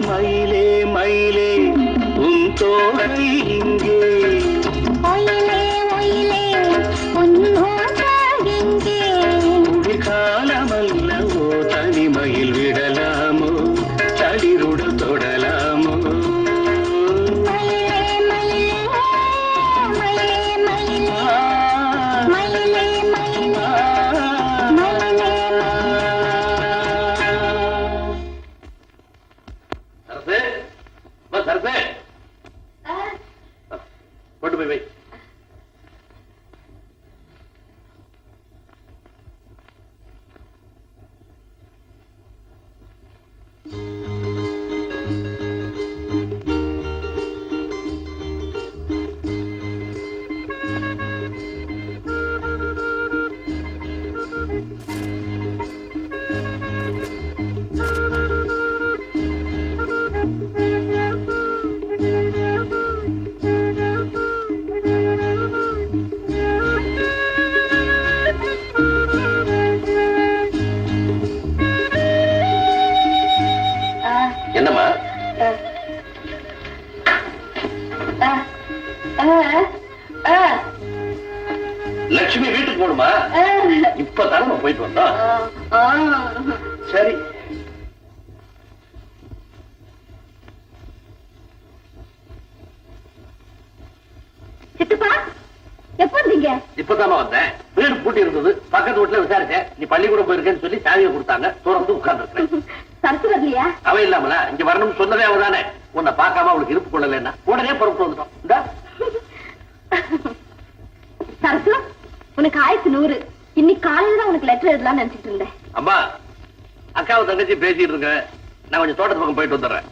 மயிலே மயிலே உன் தோகை இங்கே குளிர்காலமல்லவோ தனிமையில் விடலாமோ தளிருடல் தொடலாமோ சரசு சரசு கொண்டு போய் வை. என்னம்மா லட்சுமி வீட்டுக்கு போடுமா? இப்பதானே நம்ம போயிட்டு வந்தோம். சரி சித்தப்பா எப்ப வந்தீங்க? இப்பதாமா வந்தேன். வீடு பூட்டி இருந்தது. பக்கத்து வீட்டுல விசாரிச்சேன். நீ பள்ளிக்கூடம் போயிருக்கேன்னு சொல்லி சாவியை கொடுத்தாங்க. தொடர்ந்து உட்கார்ந்து இருக்கேன். சரசு வரலையா? அவ இல்லாமல இங்க வரணும்னு சொன்னதே அவதானே. உன்னை பார்க்காம அவளுக்கு இருப்பு கொள்ளலன்னா உடனே புறப்பட்டு வந்துட்டோம். இந்தா. சரசு உனக்கு 1100. இன்னைக்கு காலையில தான் உனக்கு லெட்டர் எழுதலாம்னு நினைச்சிட்டு இருந்தேன். அம்மா அக்காவை தங்கச்சி பேசிட்டு இருக்கேன். நான் கொஞ்சம் தோட்டத்து பக்கம் போயிட்டு வந்துடுறேன்.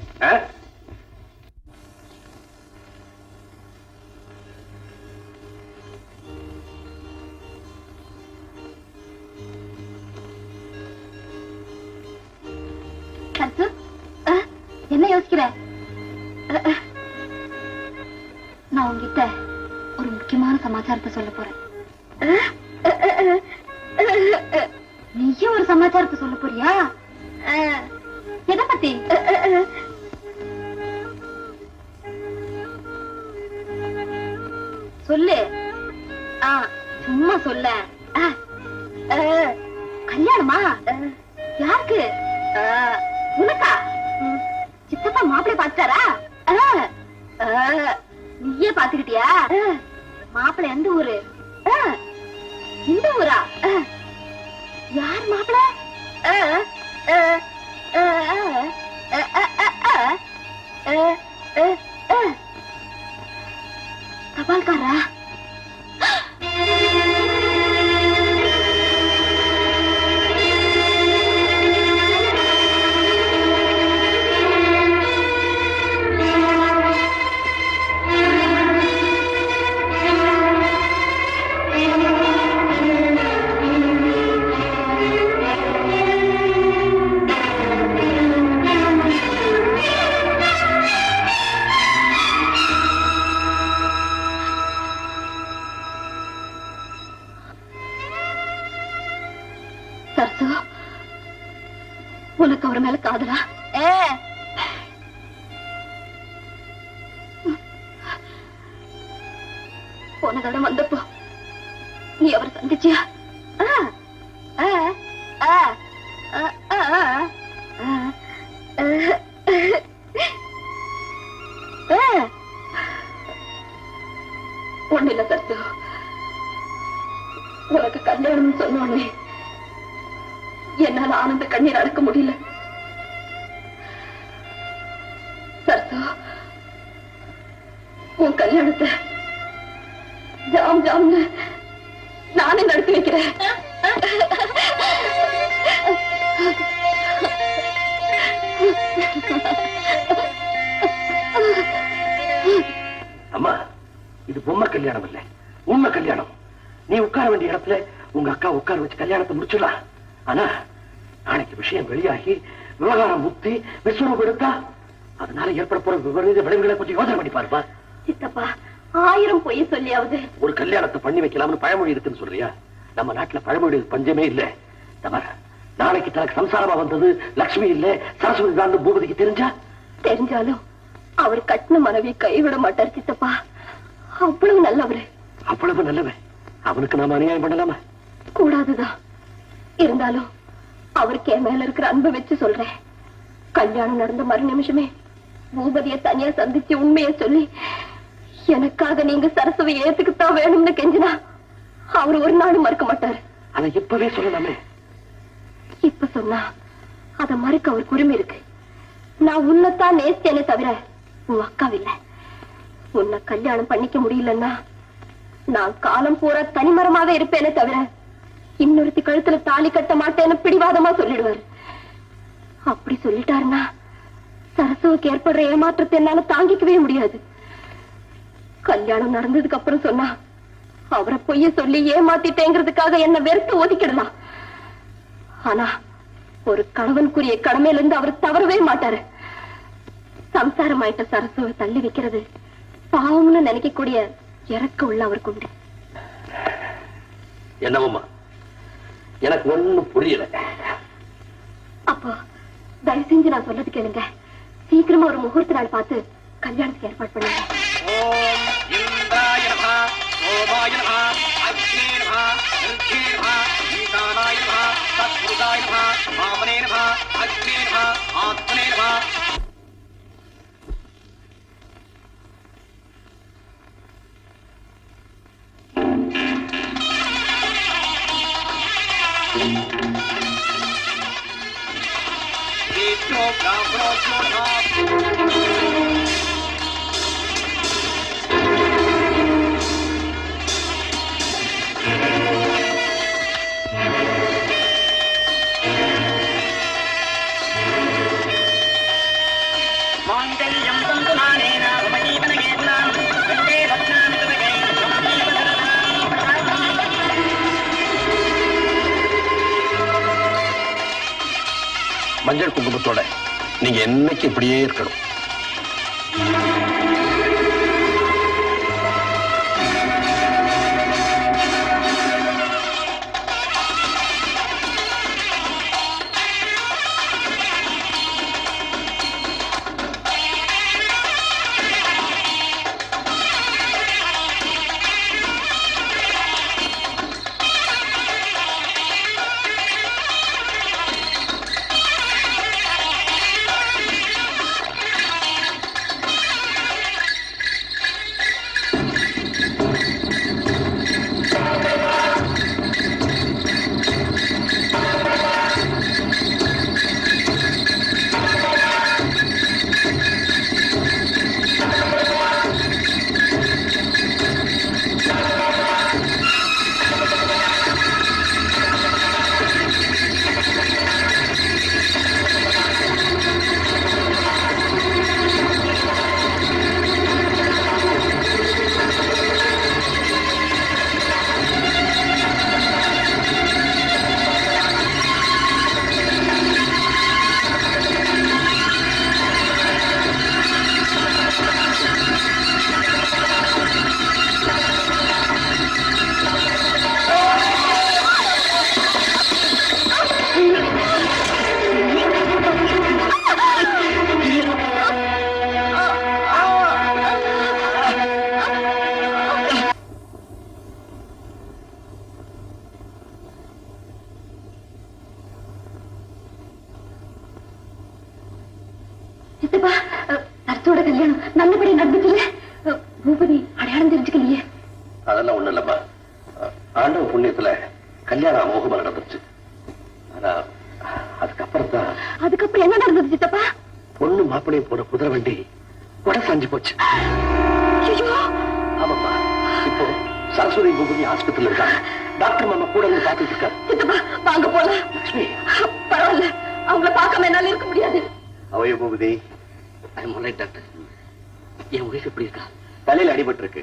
சரசு என்ன யோசிக்கிற? நான் உங்ககிட்ட ஒரு முக்கியமான சமாச்சாரத்தை சொல்ல போறேன். நீயும் ஒரு சமாச்சாரத்தை சொல்ல போறியா? எதை பத்தி? சொல்லு. சும்மா சொல்ல. கல்யாணமா? யாருக்கு? உனக்கா? சித்தப்பா மாப்பிள்ளை பாத்துட்டாரா? நீயே பாத்துக்கிட்டியா? மாப்பிள்ளை எந்த ஊரு? இந்த ஊரா? யார் மாப்பிள்ளை? தபால்காரா? சரசு உனக்கு அவர் மேல காதலா? போன தடம் வந்தப்போ நீ அவர் சந்திச்சியா? ஒண்ணு இல்ல சரசு, உனக்கு கல்யாணம் சொன்னோடனே என்னால ஆனந்த கண்ணீர் அடக்க முடியல. சரசு உன் கல்யாணத்தை ஜாம் ஜாம்னு நானே நடத்தி வைக்கிறேன். அம்மா இது பொம்மை கல்யாணம் இல்ல, உண்மை கல்யாணம். நீ உட்கார வேண்டிய இடத்துல உங்க அக்கா உட்கார வச்சு கல்யாணத்தை முடிச்சிடலாம். ஆனா நாளைக்கு விஷயம் வெளியாகி விவகாரம் முத்தி விஸ்வரூபம் எடுத்தா அதனால ஏற்பட போற விபரீத விளைவுகளை கொஞ்சம் யோசனை பண்ணி பாருப்பா. சித்தப்பா 1000 பொய் சொல்லியாவது ஒரு கல்யாணத்தை பண்ணி வைக்கலாம்னு பழமொழி இருக்குன்னு சொல்றியா? நம்ம நாட்டுல பழமொழி பஞ்சமே இல்ல. நாளைக்கு தனக்கு சம்சாரமா வந்தது லட்சுமி இல்ல சரஸ்வதி தான் பூபதிக்கு தெரிஞ்சா? தெரிஞ்சாலும் அவர் கட்டின மனைவி கைவிட மாட்டார் சித்தப்பா. அவ்வளவு நல்லவரு. அவ்வளவு நல்லவன். அவனுக்கு நாம அநியாயம் பண்ணலாமா? கூடாதுதான். இருந்தாலும் அவருக்கு என் மேல இருக்கிற அன்பை வச்சு சொல்றேன். கல்யாணம் நடந்த மறு நிமிஷமே பூபதியை தனியா சந்திச்சு உண்மையை சொல்லி எனக்காக நீங்க சரஸ்வதி ஏத்துக்குத்தான் வேணும்னு கெஞ்சினா அவர் ஒரு நாள் மறுக்க மாட்டாரு. அதை இப்பவே சொல்லலாமே. இப்ப சொன்னா அத மறுக்க அவருக்கு உரிமை இருக்கு. நான் உன்னைத்தான் நேசித்தேனே தவிர உன் அக்காவில்ல. உன்னை கல்யாணம் பண்ணிக்க முடியலன்னா நான் காலம் பூரா தனிமரமாவே இருப்பேனே தவிர இன்னொருத்தி கழுத்துல தாலி கட்ட மாட்டேன்னு பிடிவாதமா சொல்லிடுவாரு. அப்படி சொல்லிட்டாருன்னா சரசுவுக்கு ஏற்படுற ஏமாற்றத்தை என்னால தாங்கிக்கவே முடியாது. கல்யாணம் நடந்ததுக்கு அப்புறம் சொன்னா அவரை பொய்ய சொல்லி ஏமாத்திட்டேங்கிறதுக்காக என்ன வெறுத்து ஒதுக்கிடலாம். ஆனா ஒரு கணவனுக்குரிய கடமையில இருந்து அவர் தவறவே மாட்டாரு. சம்சாரமாயிட்ட சரசுவை தள்ளி வைக்கிறது பாவம்னு நினைக்கக்கூடிய இறக்க உள்ள அவருக்கு உண்டு. என்னவம்மா எனக்கு ஒண்ணும் புரியல. அப்போ தயவு செஞ்சு நான் சொல்றது கேளுங்க. சீக்கிரமா ஒரு முகூர்த்த நாள் பார்த்து கல்யாணத்துக்கு ஏற்பாடு பண்ணுங்க. ஓம் இந்திராய நமஹ, சோமாய நமஹ, அக்னே நமஹ, ருத்ரே நமஹ, ஈசானாய நமஹ, சத்புருஷாய நமஹ, வாமனே நமஹ, அக்னே நமஹ, ஆத்மனே நமஹ. ீப்யோ பிராமணோப்யோ நமஹ. மாங்கல்யம் தந்துநானேன மம ஜீவனகேதுனாம் வந்தே ரத்னாமி தவகை மம ஜீவனரதாம் பிரசாதம். மஞ்சள் குங்குமத்தோட நீங்க என்னைக்கு இப்படியே இருக்கணும். சித்தப்பா, சரசோட கல்யாணம் நல்லபடி நடந்துச்சுல்ல? பூபதி அடையாளம் தெரிஞ்சுக்கலையே? அதெல்லாம் ஒண்ணு இல்லம்மா. ஆண்டவ புண்ணியத்துல கல்யாணம் அமோகமா நடந்துச்சு. ஆனா அதுக்கப்புறம் என்ன நடந்தது சித்தப்பா? பொண்ணு மாப்பிள்ளைய போற குதிரை வண்டி கொடை சாஞ்சு போச்சு. ஆமாப்பா. இப்போ சரஸ்வதி பூபதி ஆஸ்பத்திரியில் இருக்காங்க. டாக்டர் மாமா கூட இருந்து பாத்துட்டு இருக்காரு. சித்தப்பா வாங்க போலாம். லட்சுமி பரவாயில்ல, அவங்கள பார்க்காம என்னால இருக்க முடியாது. அவைய பூபதி, டாக்டர் என் உயிர் எப்படி இருக்கா? தலையில அடிபட்டு இருக்கு.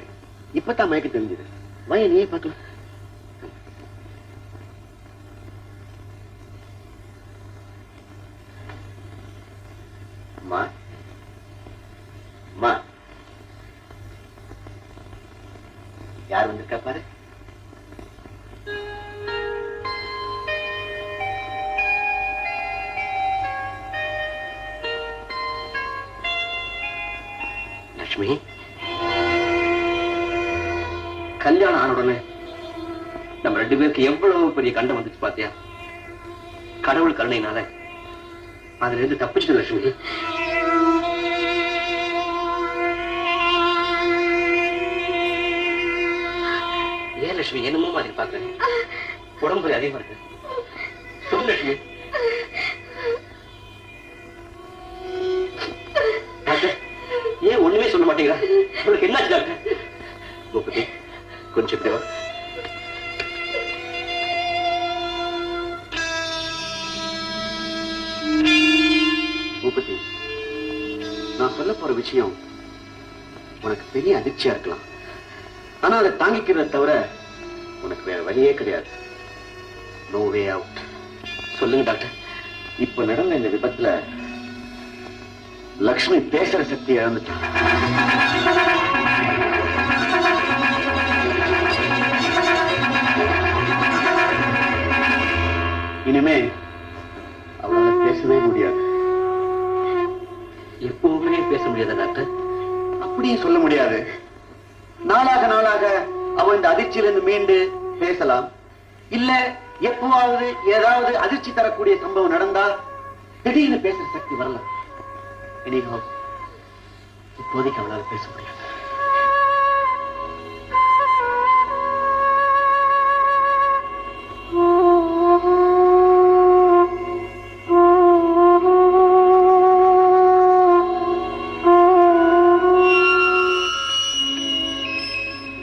இப்பதான் மயக்க தெரிஞ்சது. வய நீயே பார்த்து. அம்மா அம்மா யார் வந்திருக்கா பாரு. லட்சுமி, கல்யாணம் ஆன உடனே நம்ம 2 பேருக்கு எவ்வளவு பெரிய கண்டம் வந்துச்சு பாத்தியா? கடவுள் கருணையினால அதுல இருந்து தப்பிச்சு லட்சுமி. ஏன் லட்சுமி என்னமோ மாதிரி பாக்குறேன்? உடம்பு அதிகமா இருக்கு. சொல்லு லட்சுமி. டாக்டர், ஏன் ஒண்ணுமே சொல்ல மாட்டீங்களா? உங்களுக்கு என்னாச்சு டாக்டர்? பூபதி, கொஞ்சம் இப்படி வா. பூபதி, நான் சொல்ல போற விஷயம் உனக்கு பெரிய அதிர்ச்சியா இருக்கலாம். ஆனா அதை தாங்கிக்கிறத தவிர உனக்கு வேற வழியே கிடையாது. No way out. சொல்லுங்க டாக்டர். இப்ப நடந்த இந்த விபத்துல லக்ஷ்மி பேசுற சக்தி இழந்துட்டாங்க. இனிமே அவளால பேசவே முடியாது. எப்பவுமே பேச முடியாத டாக்டர்? அப்படியே சொல்ல முடியாது. நாளாக நாளாக அவ இந்த அதிர்ச்சியிலிருந்து மீண்டு பேசலாம். இல்ல எப்பவாவது ஏதாவது அதிர்ச்சி தரக்கூடிய சம்பவம் நடந்தா திடீர்னு பேசுற சக்தி வரலாம். இப்போதைக்கு அவளால பேச முடியாது.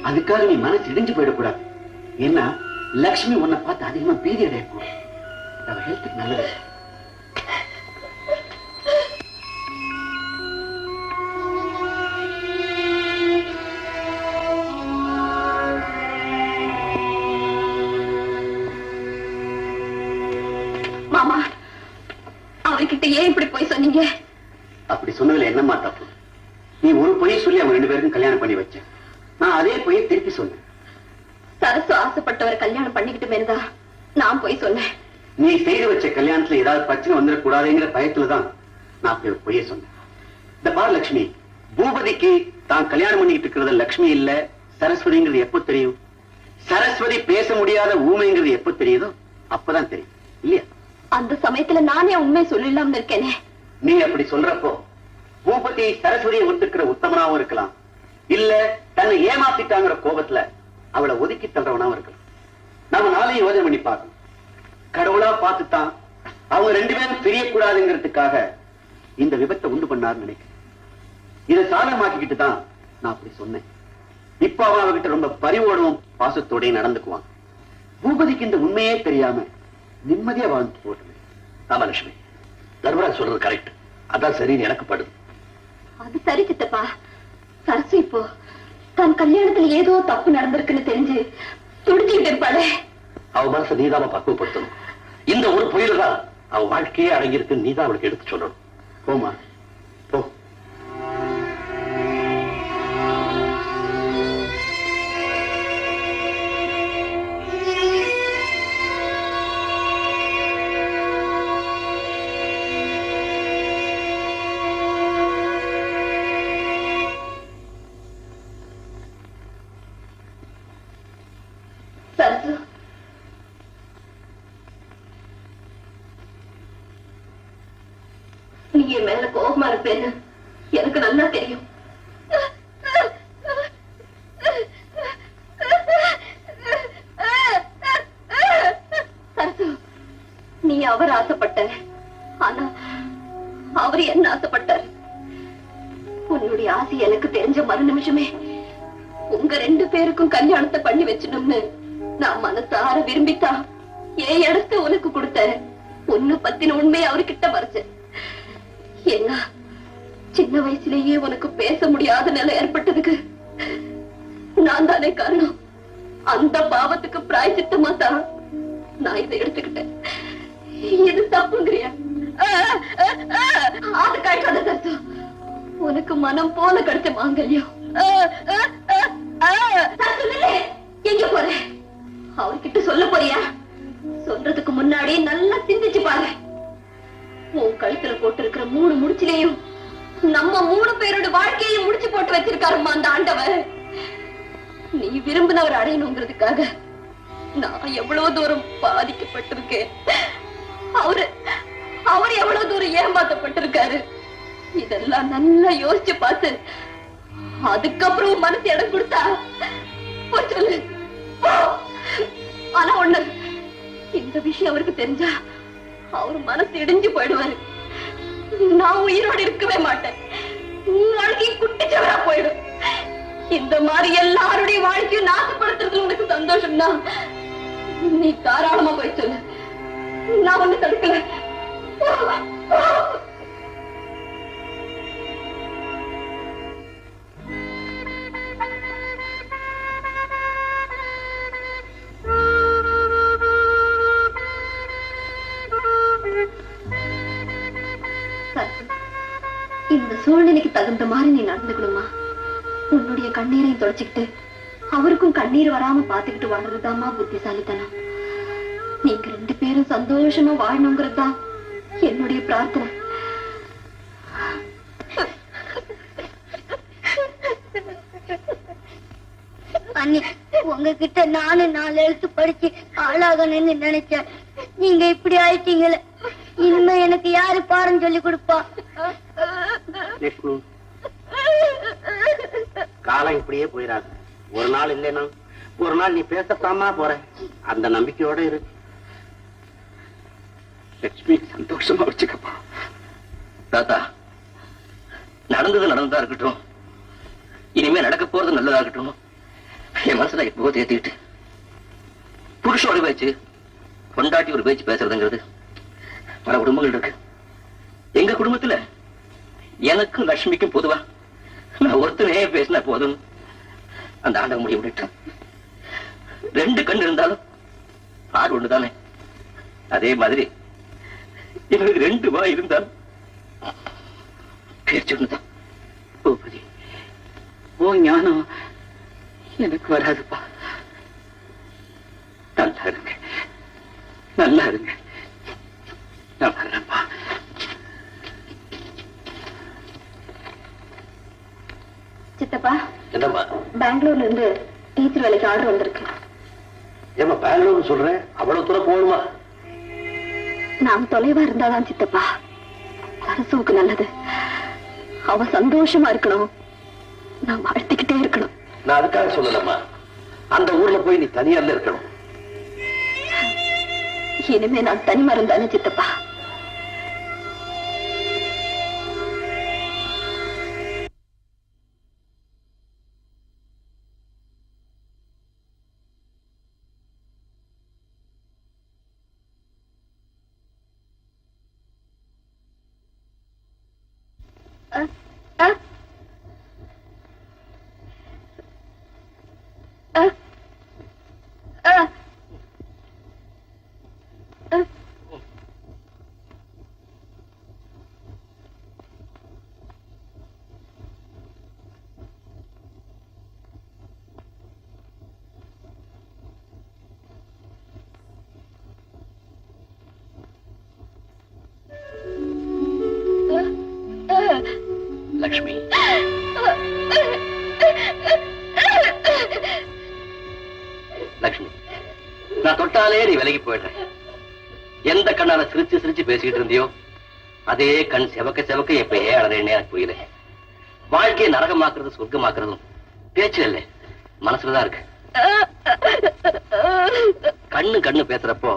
அதுக்காக நீ மனசு இடிஞ்சு போயிடக்கூடாது. ஏன்னா லக்ஷ்மி உன்னை பார்த்து அதிகமா பீதி அடையக்கூடாது. அவ ஹெல்த்துக்கு நல்லது. மாமா, அவர்கிட்ட ஏன் இப்படி போய் சொன்னீங்க? அப்படி சொன்னதுல என்னமா தப்பு? நீ ஒரு பொய் சொல்லி அவங்க 2 பேருக்கும் கல்யாணம் பண்ணி வச்ச. நான் அதே பொய்யை திருப்பி சொன்னேன். சரசு ஆசைப்பட்டவரை கல்யாணம் பண்ணிக்கிட்டு மேல்தான் நான் போய் சொன்னேன். நீ செய்து வச்ச கல்யாணத்துல ஏதாவது பிரச்சனை வந்துடக்கூடாதுங்கிற பயத்துலதான் நான் அப்படி ஒரு பொய்யை சொன்னேன். இந்த பார் லட்சுமி, பூபதிக்கு தான் கல்யாணம் பண்ணிக்கிட்டு இருக்கிறது லட்சுமி இல்ல சரஸ்வதிங்கிறது எப்போ தெரியும்? சரஸ்வதி பேச முடியாத ஊமைங்கிறது எப்போ தெரியுதோ அப்பதான் தெரியும் இல்லையா? அந்த சமயத்துல நானே உண்மை சொல்லிடலாம்னு இருக்கேனே. நீ அப்படி சொல்றப்போ பூபதி சரஸ்வதியை ஒத்துக்கிற உத்தமனாவும் இருக்கலாம், இல்ல தன்னை ஏமாத்திட்டாங்கிற கோபத்துல அவளை ஒதுக்கி தள்ளுறவனாவும் இருக்கலாம். நாம நாளையும் யோசனை பண்ணி பார்க்கணும். கடவுளா பார்த்துத்தான் அவங்க 2 பேரும் பிரியக்கூடாதுங்கிறதுக்காக இந்த விபத்தை உண்டு பண்ணாருன்னு நினைக்கிறேன். இதை சாதகமாக்கிக்கிட்டு தான் நான் அப்படி சொன்னேன். இப்ப அவன் அவகிட்ட ரொம்ப பரிவோடவும் பாசத்தோடையும் நடந்துக்குவான். பூபதிக்கு இந்த உண்மையே தெரியாம நிம்மதியா வாழ்ந்து போட்டு. ஆமா லட்சுமி, தர்மராஜ் சொல்றது கரெக்ட். அதான் சரின்னு எனக்கு படுது. அது சரி சித்தப்பா. சரசு இப்போ தன் கல்யாணத்துல ஏதோ தப்பு நடந்திருக்குன்னு தெரிஞ்சு துடிச்சுக்கிட்டு இருப்பாளே. அவ மனசை நீதாம பக்குவப்படுத்தணும். இந்த ஒரு புயல் தான் அவ வாழ்க்கையே அடங்கியிருக்கு. நீதான் அவளுக்கு எடுத்து சொல்லணும். போமா போ. சரசு, நீ என் மேல கோபமா இருப்பேன்னு எனக்கு நல்லா தெரியும். சரசு, நீ அவர் ஆசைப்பட்ட, ஆனா அவர் என்ன ஆசைப்பட்டார்? உன்னுடைய ஆசை எனக்கு தெரிஞ்ச மறு நிமிஷமே உங்க 2 பேருக்கும் கல்யாணத்தை பண்ணி வச்சிடும்னு நான் மனசார விரும்பித்தா ஏன் இடத்த உனக்கு கொடுத்தேன். உன்னை பத்தின உண்மையை அவர்கிட்ட மறைச்சேன். என்ன சின்ன வயசுலயே உனக்கு பேச முடியாத நிலை ஏற்பட்டதுக்கு நான் தானே காரணம். அந்த பாவத்துக்கு பிராயச்சித்தமா தான் நான் இதை எடுத்துக்கிட்டேன். இது தப்புங்கிறியா? அது கழிக்காத சத்து. உனக்கு மனம் போல கிடைச்ச மாங்கல்யம் எங்க போற? அவர்கிட்ட சொல்ல போறியா? சொல்றதுக்கு முன்னாடி நல்லா சிந்திச்சு பாரு. உன் கழுத்துல போட்டு இருக்கிற 3 முடிச்சிலையும் நம்ம 3 பேரோட வாழ்க்கையையும் முடிச்சு போட்டு வச்சிருக்காருமா அந்த ஆண்டவர். நீ விரும்பினவர் அடையணுங்கிறதுக்காக நான் எவ்வளவு தூரம் பாதிக்கப்பட்டிருக்கேன். அவர் எவ்வளவு தூரம் ஏமாத்தப்பட்டிருக்காரு. இதெல்லாம் நல்லா யோசிச்சு பார்த்து அதுக்கப்புறம் மனசு இடம் கொடுத்தா சொல்லு. ஆனா ஒண்ணு, இந்த விஷயம் அவருக்கு தெரிஞ்சா அவர் மனசு இடிஞ்சு போயிடுவாரு. நான் உயிரோடு இருக்கவே மாட்டேன். வாழ்க்கை குட்டிச்சவரா போயிடும். இந்த மாதிரி எல்லாருடைய வாழ்க்கையும் நாசப்படுத்துறது உனக்கு சந்தோஷம்னா நீ தாராளமா போய் சொல்லு. நான் ஒண்ணு தடுக்கல. இந்த சூழ்நிலைக்கு தகுந்த மாதிரி நீ நடந்துக்கணுமா? உன்னுடைய கண்ணீரை தொடச்சுக்கிட்டு அவருக்கும் கண்ணீர் வராம பாத்துக்கிட்டு வாழ்றதுதாம்மா புத்திசாலித்தனம். நீங்க 2 பேரும் சந்தோஷமா வாழணுங்கிறதுதான் என்னுடைய பிரார்த்தனை. அண்ணி, உங்ககிட்ட நானும் 4 எழுத்து படிச்சு ஆளாகணும்னு நினைச்சேன். நீங்க இப்படி ஆயிட்டீங்களே. இனிமே எனக்கு யாரு பாருன்னு சொல்லி கொடுப்பா? லட்சுமி, காலம் இப்படியே போயிடாது. ஒரு நாள் இல்லைன்னா ஒரு நாள் நீ பேசத்தாமா போற. அந்த நம்பிக்கையோட இரு. லட்சுமி, சந்தோஷமா வச்சுக்கப்பா. தாத்தா, நடந்தது நடந்ததா இருக்கட்டும். இனிமே நடக்க போறது நல்லதா இருக்கட்டும். என் மனசுல எப்போ தேத்திக்கிட்டு புருஷோட பேச்சு, பொண்டாட்டி ஒரு பேச்சு பேசுறதுங்கிறது பல குடும்பங்கள் இருக்கு. எங்க குடும்பத்துல எனக்கும் லட்சுமிக்கும் பொதுவா நான் ஒருத்தனே பேசினா போதும் அந்த ஆண்டவன் முடிவு விட்டுட்டான். 2 கண் இருந்தாலும் ஆடு ஒண்ணுதானே. அதே மாதிரி எனக்கு 2 வாய் இருந்தாலும் பேச்சு ஒண்ணுதான். பூபதி, ஓ ஞானம் எனக்கு வராதுப்பா. நல்லா இருங்க, நல்லா இருங்க. நான் வர்றேன்ப்பா. சித்தப்பா, என்னம்மா? பெங்களூர்ல இருந்து டீச்சர் வேலைக்கு ஆர்டர் வந்திருக்கு. ஏமா பெங்களூர் சொல்றேன், அவ்வளவு தூரம் போகணுமா? நாம் தொலைவா இருந்தாதான் சித்தப்பா சரசுவுக்கு நல்லது. அவ சந்தோஷமா இருக்கணும், நான் வாழ்த்துக்கிட்டே இருக்கணும். நான் அதுக்காக சொல்லலம்மா. அந்த ஊர்ல போய் நீ தனியார்ல இருக்கணும். இனிமே நான் தனிமா இருந்தானே சித்தப்பா. லட்சுமி, லட்சுமி, நான் தொட்டாலே நீ விலகி போயிடுற. எந்த கண்ணால சிரிச்சு சிரிச்சு பேசிக்கிட்டு இருந்தியோ அதே கண் செவக்க செவக்க எப்ப அழறேன்னு எனக்கு புரியல. வாழ்க்கையை நரகமாக்குறது சொர்க்கமாக்குறதும் பேச்சு இல்லை, மனசுலதான் இருக்கு. கண்ணு பேசுறப்போ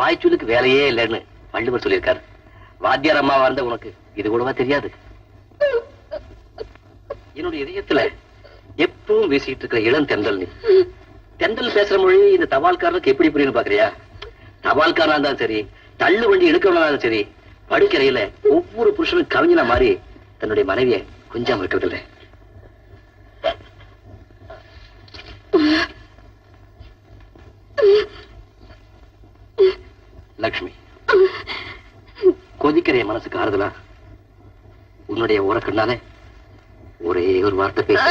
வாய்ச்சூலுக்கு வேலையே இல்லைன்னு வள்ளுவர் சொல்லியிருக்காரு. வாத்தியார் அம்மாவா இருந்த உனக்கு இது கூடவா தெரியாது? என்னுடைய இதயத்துல எப்பவும் வீசிட்டு இருக்கிற இளம் தென்றல் நீ. தென்றல் பேசுற மொழி இந்த தபால்காரனுக்கு எப்படி புரியுன்னு பாக்குறியா? தபால்காரனா இருந்தாலும் சரி, தள்ளு வண்டி எடுக்கிறவனாலும் சரி, படுக்கறையில ஒவ்வொரு புருஷனும் கவிஞனா மாறி தன்னுடைய மனைவியை கொஞ்சம் இருக்கிறது இல்லை. லக்ஷ்மி, கொதிக்கிற என் மனசுக்கு ஆறுதலா உன்னுடைய உறக்கண்ணாலே ஒரே ஒரு வார்த்தை பேச.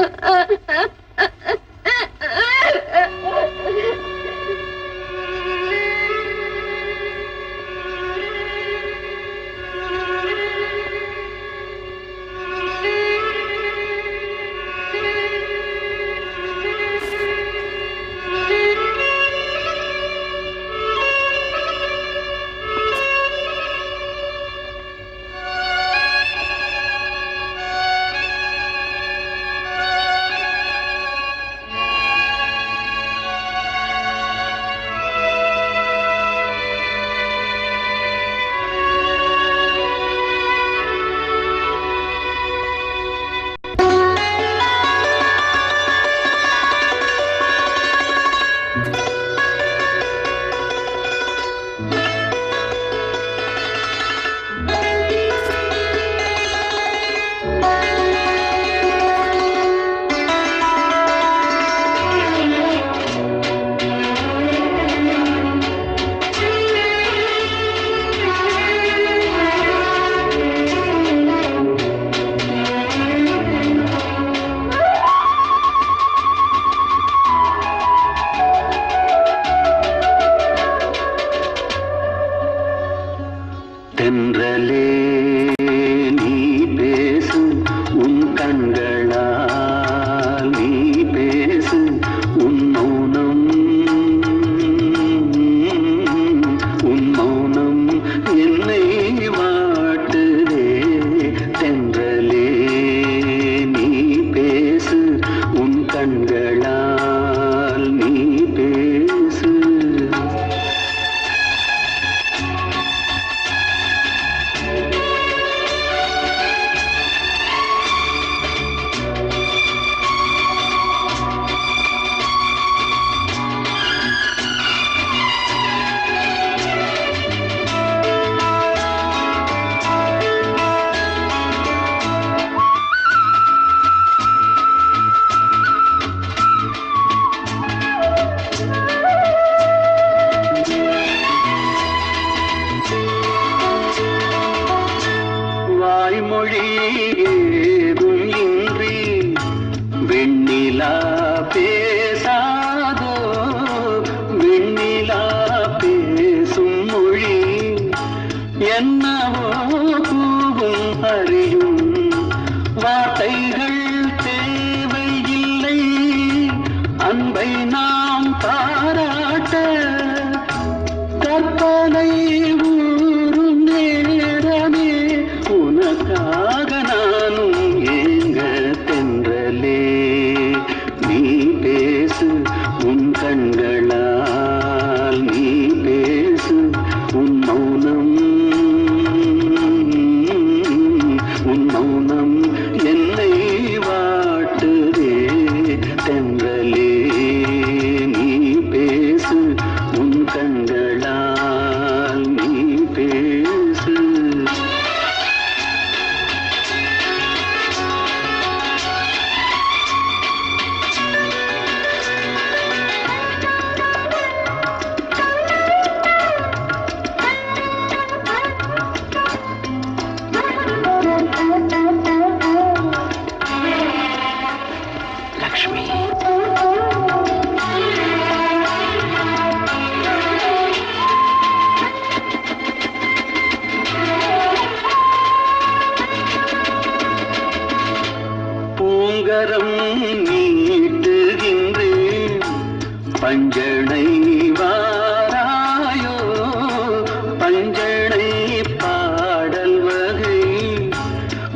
நாம் பாராட்ட கற்பனை ஊரும் நேரமே உனக்காக நானும் ஏங்க தென்றலே நீ பேசு உன் கண்களால் நீ பேசு உன் மௌனம் என்னை வாட்டுதே தென்றலே நீ பேசு உன் கண்களால் நீ பேசு. லக்ஷ்மி, பூங்கரம் நீட்டுகின்றேன் பஞ்சனை வாராயோ பஞ்சனை பாடல் வகை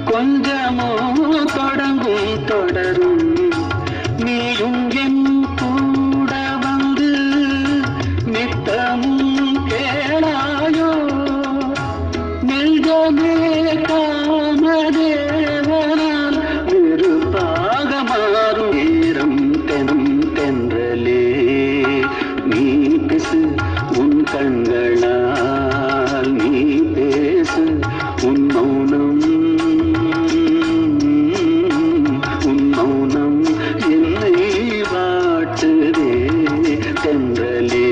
கொஞ்சமோ தொடங்கும் தொடரும் நீயும் என் கூட வந்து நித்தமும் கேளாயோ நெஞ்சமே காமதேவனால் வெறுப்பாக மாறும் நேரம் தெனும் தென்றலே நீ பேசு உன் கண்களால் நீ பேசு உன் மௌனம் என்னை வாட்டுதே தென்றலே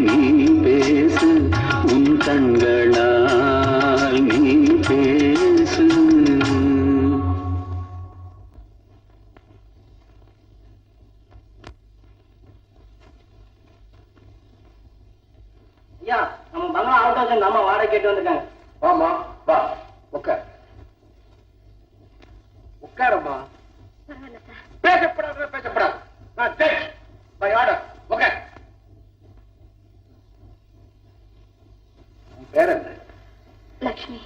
நீ பேசு உன் கண்களால் நீ பேசு. ஐயா, நம்ம பங்களா அவுட் ஹவுஸ் அம்மா வாடகை கேட்டு வந்திருக்காங்க. வாமா வா உட்கார் உட்காரம்மா. பேசப்படாத பேசப்படாது. நான் ஜட்ஜ் பை ஆர்டர். ஓகே. பேர் என்ன? லக்ஷ்மி,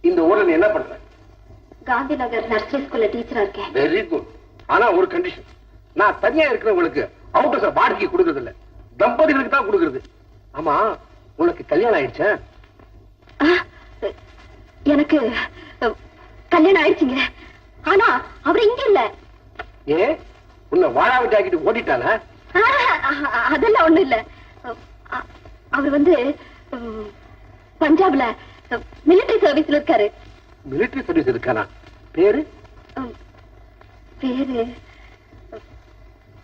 இந்த ஊர்ல நீ என்ன பண்ற? காந்தி நகர் நர்சரி ஸ்கூல்ல டீச்சரா இருக்கேன். Very good. ஆனா ஒரு கண்டிஷன், நான் தனியா இருக்கிறவங்களுக்கு அவுட் ஹவுஸ் வாடகை கொடுக்கறது இல்ல, தம்பதிகளுக்கு தான் கொடுக்கறது. ஆமா, உனக்கு கல்யாணம் ஆயிடுச்சா? எனக்கு கல்யாணம் ஆயிடுச்சுங்க. ஆனா அவர் இங்க இல்ல. ஏ, உன்னை வாழா விட்டாக்கிட்டு ஓடிட்டானா? அதெல்லாம் ஒண்ணும் இல்ல. அவர் வந்து பஞ்சாப்ல மிலிட்டரி சர்வீஸ்ல இருக்காரு. மிலிட்டரி சர்வீஸ் இருக்கானா? பேரு? பேரு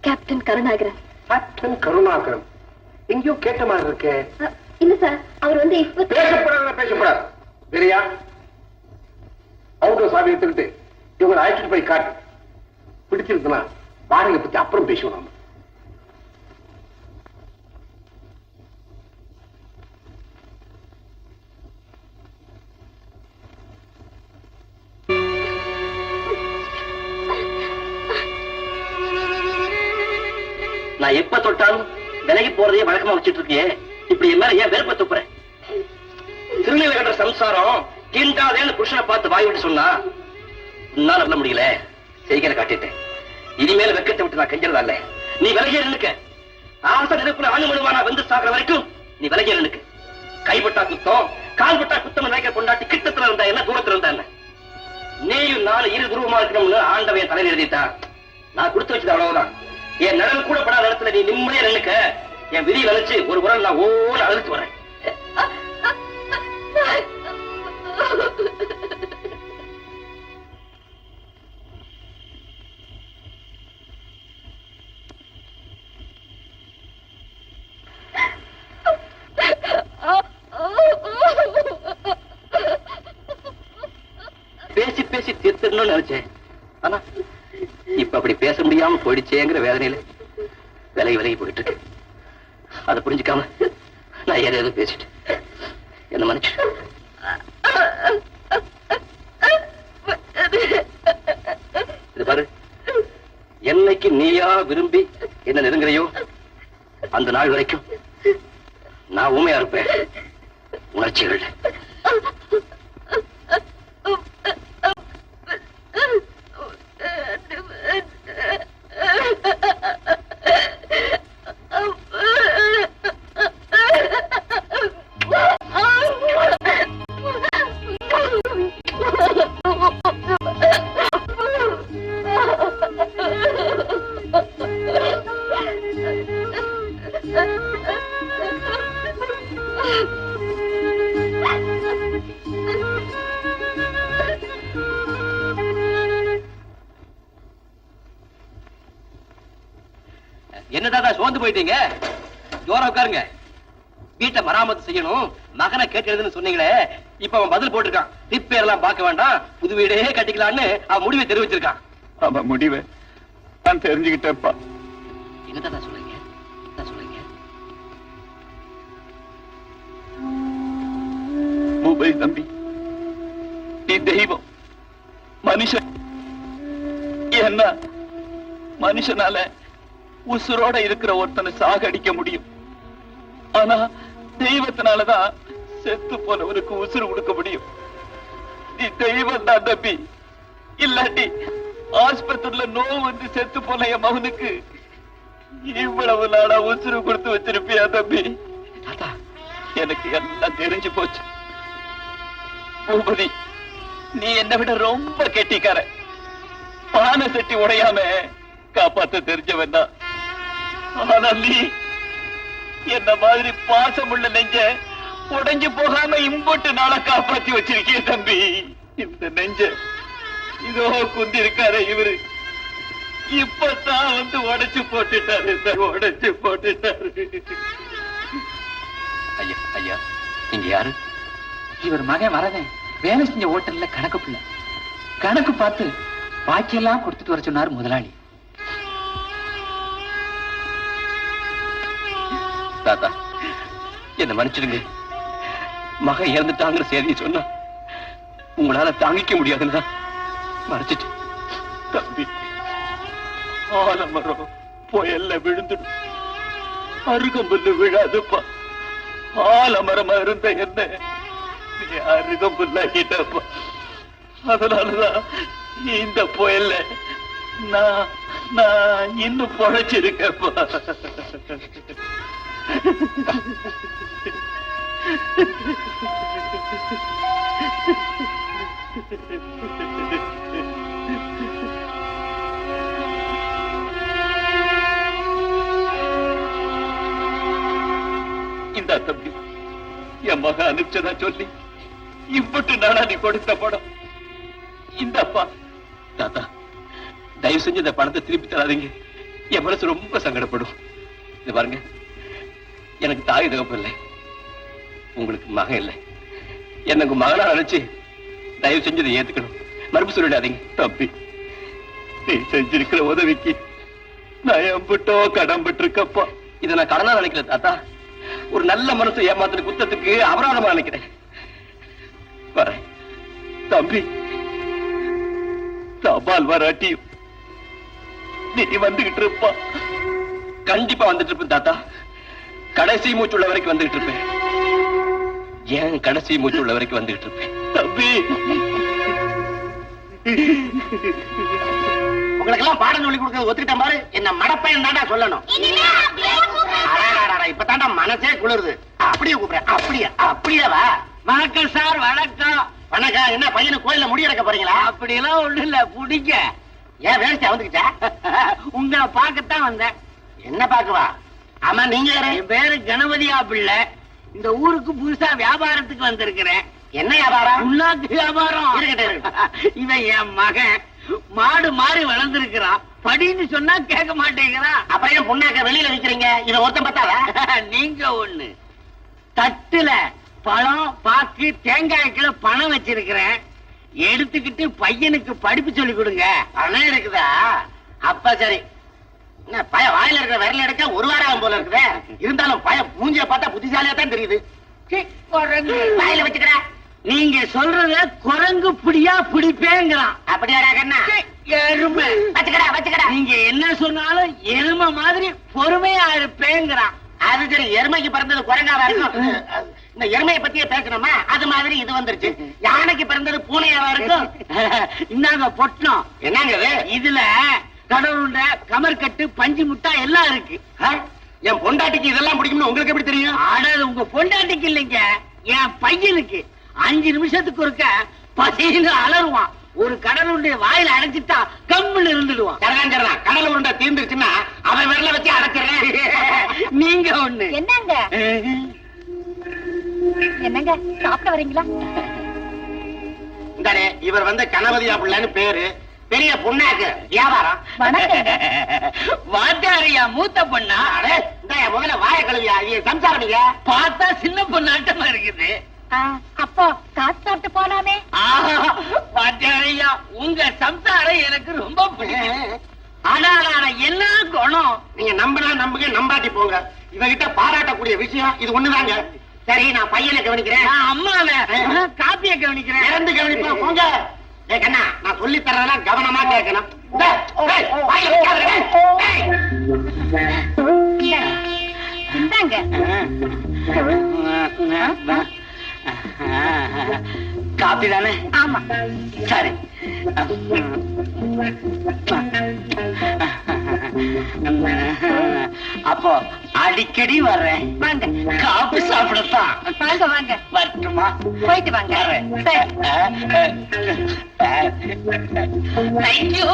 கேப்டன் கருணாகரன். கேப்டன் கருணாகரன். எங்கேயோ கேட்ட மாதிரி இருக்கே. இல்ல சார், அவர் வந்து இப்ப பேசப்படாத பேசப்படாது. சரியா? அவுட் சாவி எடுத்துக்கிட்டு இவங்களை அழைச்சிட்டு போய் காட்டு. பிடிச்சிருக்குன்னா வாடகை பத்தி அப்புறம் பேசுவோம். நாம நான் எப்ப தொட்டாலும் விலகி போறதையே வழக்கமா வச்சுட்டு இருக்கியே, இப்படி என் மேல ஏன் வெறுப்ப துப்புறேன்? திருநெல்வேலி கட்டுற சம்சாரம் கிண்டாதேன்னு புருஷனை பார்த்து வாய் விட்டு சொன்னா உன்னால நம்ப முடியல. செய்கையில காட்டிட்டேன். இனிமேல வெக்கத்தை விட்டு நான் கெஞ்சறதா இல்ல. நீ விலகிய நின்னுக்க. ஆசை நெருப்புல அணுமணுவானா வந்து சாகுற வரைக்கும் நீ விலகிய நின்னுக்க. கைப்பட்டா குத்தம், கால்பட்டா குத்தம் நினைக்க கொண்டாட்டி கிட்டத்துல இருந்தா என்ன, தூரத்துல இருந்தா என்ன? நீயும் நானும் இரு துருவமா இருக்கணும்னு ஆண்டவன் தலையில் எழுதிட்டா. நான் கொடுத்து வச்சது அவ்வளவுதான். என் நிழல் கூட படாத இடத்துல நீ நிம்மதியா நின்னுக்க. என் விதியை நினைச்சு ஒரு உரல் நான் ஓட அழுத்து வரேன். பேசி பேசி தீர்த்துடணும்னு நினைச்சேன். ஆனா இப்ப அப்படி பேச முடியாம போயிடுச்சேங்கிற வேதனையில விலகி போயிட்டு இருக்கு. அதை புரிஞ்சுக்காம நான் ஏதோ பேசிட்டு என்ன மன்னிச்சு. இது பாரு, என்னைக்கு நீயா விரும்பி என்ன நெருங்குறையோ அந்த நாள் வரைக்கும் நான் ஊமையா இருப்பேன் உணர்ச்சிகள். என்னடா சோர்ந்து போயிட்டீங்க? ஜோரா உட்காருங்க. வீட்டை மராமத்து செய்யணும், மகனை கேட்கிறதுன்னு சொன்னீங்களே, இப்ப அவன் பதில் போட்டிருக்கான். ரிப்பேர் எல்லாம் பார்க்க வேண்டாம், புது வீடே கட்டிக்கலான்னு அவன் முடிவை தெரிவிச்சிருக்கான். அவன் முடிவை நான் தெரிஞ்சுக்கிட்டேன்ப்பா. என்னதான் சொல்றீங்க? சொல்றீங்க மூபை தம்பி, நீ தெய்வம். மனுஷன் என்ன மனுஷனால உசுரோட இருக்கிற ஒருத்தனை சாகடிக்க முடியும், ஆனா தெய்வத்தினாலதான் செத்து போனவனுக்கு உசுறு கொடுக்க முடியும். நீ தெய்வம் தான் தம்பி. இல்லாட்டி ஆஸ்பத்திரியில நோவு வந்து செத்து போன என் மகனுக்கு இவ்வளவு நாளா உசுறு கொடுத்து வச்சிருப்பியா தம்பி? எனக்கு எல்லாம் தெரிஞ்சு போச்சு. பூபதி, நீ என்னை விட ரொம்ப கெட்டிக்கார. பானை சட்டி உடையாம காப்பாத்த தெரிஞ்சவன் தான். ஆனா நீ என்ன மாதிரி பாசமுள்ள நெஞ்ச உடைஞ்சு போகாம இம்போட்டு நாள காப்பாத்தி வச்சிருக்கிய தம்பி. இந்த நெஞ்ச இதோ குந்தி இருக்காரு இவரு, இப்பதான் வந்து உடைச்சு போட்டுட்டாரு, உடைச்சு போட்டுட்டாரு. ஐயா ஐயா, நீங்க யாரு? இவர் மகன் வரவன் வேலை செஞ்ச ஹோட்டல்ல கணக்கு பிள்ளை. கணக்கு பார்த்து பாக்கியெல்லாம் கொடுத்துட்டு வர சொன்னார் முதலாளி. தாத்தா, என்ன மன்னிச்சிடுங்க. மகன் இறந்துட்டாங்கிற செய்தியை சொன்னா உங்களால தாங்கிக்க முடியாதுன்னு மறைச்சிட்டு. தம்பி, ஆலமரம் புயல்ல விழுந்துடும், அருகம்புல்லு விழாதுப்பா. ஆலமரமா இருந்த என்ன நீ அருகம்புல்லாக்கிட்டப்பா. அதனாலதான் இந்த புயல்ல நான் இன்னும் பொழைச்சிருக்கப்பா. இந்த தம்பி, என் மக அனுப்பிச்சதா சொல்லி இவ்வட்டு நாளா நீ கொடுத்த படம் இந்தப்பா. தாத்தா, தயவு செஞ்சு இந்த பணத்தை திருப்பி தராதீங்க. என் மனசு ரொம்ப சங்கடப்படும். இது பாருங்க, எனக்கு தாய் தகப்பு இல்லை, உங்களுக்கு மகன் இல்லை. எனக்கு மகனா நினைச்சு தயவு செஞ்சு இதை ஏத்துக்கணும். மறுப்பு சொல்லிடாதீங்க. தம்பி, நீ செஞ்சிருக்கிற உதவிக்கு நான் எம்பிட்டோ கடன்பட்டு இருக்கப்பா. இதை நான் கடனா நினைக்கல தாத்தா, ஒரு நல்ல மனசு ஏமாத்தின குத்தத்துக்கு அபராதமா நினைக்கிறேன். வரேன். தம்பி, தபால் வராட்டியும் நீ வந்துகிட்டு இருப்பா. கண்டிப்பா வந்துட்டு இருப்பேன் தாத்தா. கடைசி மூச்சுள்ள வரைக்கும் வந்துகிட்டு இருப்பேன். ஏன் கடைசி மூச்சுள்ள வரைக்கும் வந்துகிட்டு இருப்பேன். தம்பி, உங்களுக்கு எல்லாம் பாடம் சொல்லி கொடுக்க ஒத்துக்கிட்ட மாதிரி என்ன மடப்பையன் தாண்டா சொல்லணும். இப்பதாண்டா மனசே குளிருது. அப்படியே கூப்பிடுறேன். அப்படியே அப்படியே வா. வணக்கம் சார். வணக்கம். வணக்கம். என்ன பையனு கோயில்ல முடி எடுக்க போறீங்களா? அப்படி எல்லாம் ஒண்ணு இல்ல, பிடிக்க. ஏன் வேஸ்ட் வந்துக்கிட்டா? உங்களை பார்க்கத்தான் வந்தேன். என்ன பாக்குவா? ஆமா, நீங்க யாரு? என் பேரு கணபதியா பிள்ளை. இந்த ஊருக்கு புதுசா வியாபாரத்துக்கு வந்திருக்கிறேன். என்ன வியாபாரம்? உண்ணாக்கு வியாபாரம். இவன் என் மகன் மாடு மாறி வளர்ந்திருக்கிறான். படின்னு சொன்னா கேட்க மாட்டேங்கிறான். அப்புறம் ஏன் புண்ணாக்க வெளியில விக்கிறீங்க? இவன் ஒருத்தன் பத்தாதா? நீங்க ஒண்ணு. தட்டுல பழம், பாக்கு, தேங்காய்க்குள்ள பணம் வச்சிருக்கிறேன். எடுத்துக்கிட்டு பையனுக்கு படிப்பு சொல்லி கொடுங்க. பணம் இருக்குதா? அப்ப சரி. என்ன பய வாயில இருக்கிற விரல் எடுக்க ஒரு வாரம் ஆகும் போல இருக்குதே. இருந்தாலும் பய மூஞ்சிய பார்த்தா புத்திசாலியா தான் தெரியுது. குரங்கு வாயில வச்சுக்கிற. நீங்க சொல்றத குரங்கு புடியா பிடிப்பேங்கிறான். அப்படியா கண்ணா? எருமை வச்சுக்கடா நீங்க என்ன சொன்னாலும் எருமை மாதிரி பொறுமையா இருப்பேங்கிறான். அது சரி, எருமைக்கு பிறந்தது குரங்காவா இருக்கும். இந்த எருமையை பத்தியே பேசணுமா? அது மாதிரி இது வந்துருச்சு. யானைக்கு பிறந்தது பூனையாவா இருக்கும். இந்தாங்க பொட்டணம். என்னங்க இது? இதுல கடவுண்ட கமர்கட்டு பஞ்சு முட்டா எல்லாம் இருக்கு. என் பொண்டாட்டிக்கு இதெல்லாம் பிடிக்கும்னு உங்களுக்கு எப்படி தெரியும்? ஆடாது உங்க பொண்டாட்டிக்கு இல்லைங்க, என் பையனுக்கு 5 நிமிஷத்துக்கு ஒருக்க பசின்னு அலறுவான். ஒரு கடல் உருண்டைய வாயில அடைச்சிட்டா கம்முன்னு இருந்துடுவான். சரதான் கடல் உருண்டை தீர்ந்துருச்சுன்னா அவன் விரல வச்சு அடைச்சிடுறேன். நீங்க ஒண்ணு. என்னங்க என்னங்க சாப்பிட வரீங்களா? இந்தானே இவர் வந்து கணபதியா பிள்ளைன்னு பேரு. பெரிய பொண்ணாக்கு வியாபாரம். வாத்தியாரியா மூத்த பொண்ணா? முதல்ல வாய கழுவியா சம்சாரமிங்க. பார்த்தா சின்ன பொண்ணாட்டமா இருக்குது. அப்போ காசு சாப்பிட்டு போலாமே. வாத்தியாரியா உங்க சம்சாரம் எனக்கு ரொம்ப பிடிக்கும். ஆனா என்ன குணம்? நீங்க நம்பினா நம்புங்க, நம்பாட்டி போங்க. இவகிட்ட பாராட்டக்கூடிய விஷயம் இது ஒண்ணுதாங்க. சரி, நான் பையனை கவனிக்கிறேன். நான் அம்மாவை காப்பிய கவனிக்கிறேன். இறந்து கவனிப்பா போங்க. கண்ணா, நான் சொல்லி தரதெல்லாம் கவனமா கேட்கணும். இந்தாங்க. காப்பி தானே? ஆமா. சரி. அப்போ அடிக்கடி வர்றேன். வாங்க காப்பி சாப்பிடத்தான். வாங்க வாங்க. வரட்டுமா? போயிட்டு வாங்க. தேங்க்யூ.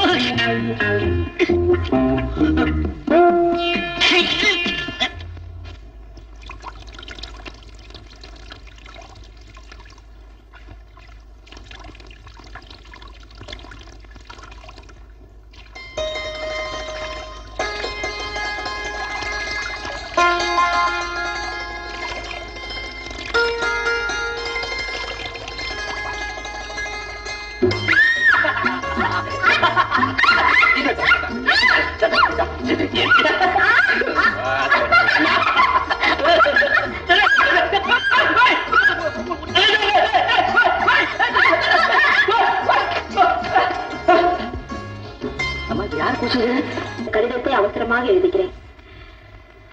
கடிதத்தை அவசரமாக எழுதுகிறேன்.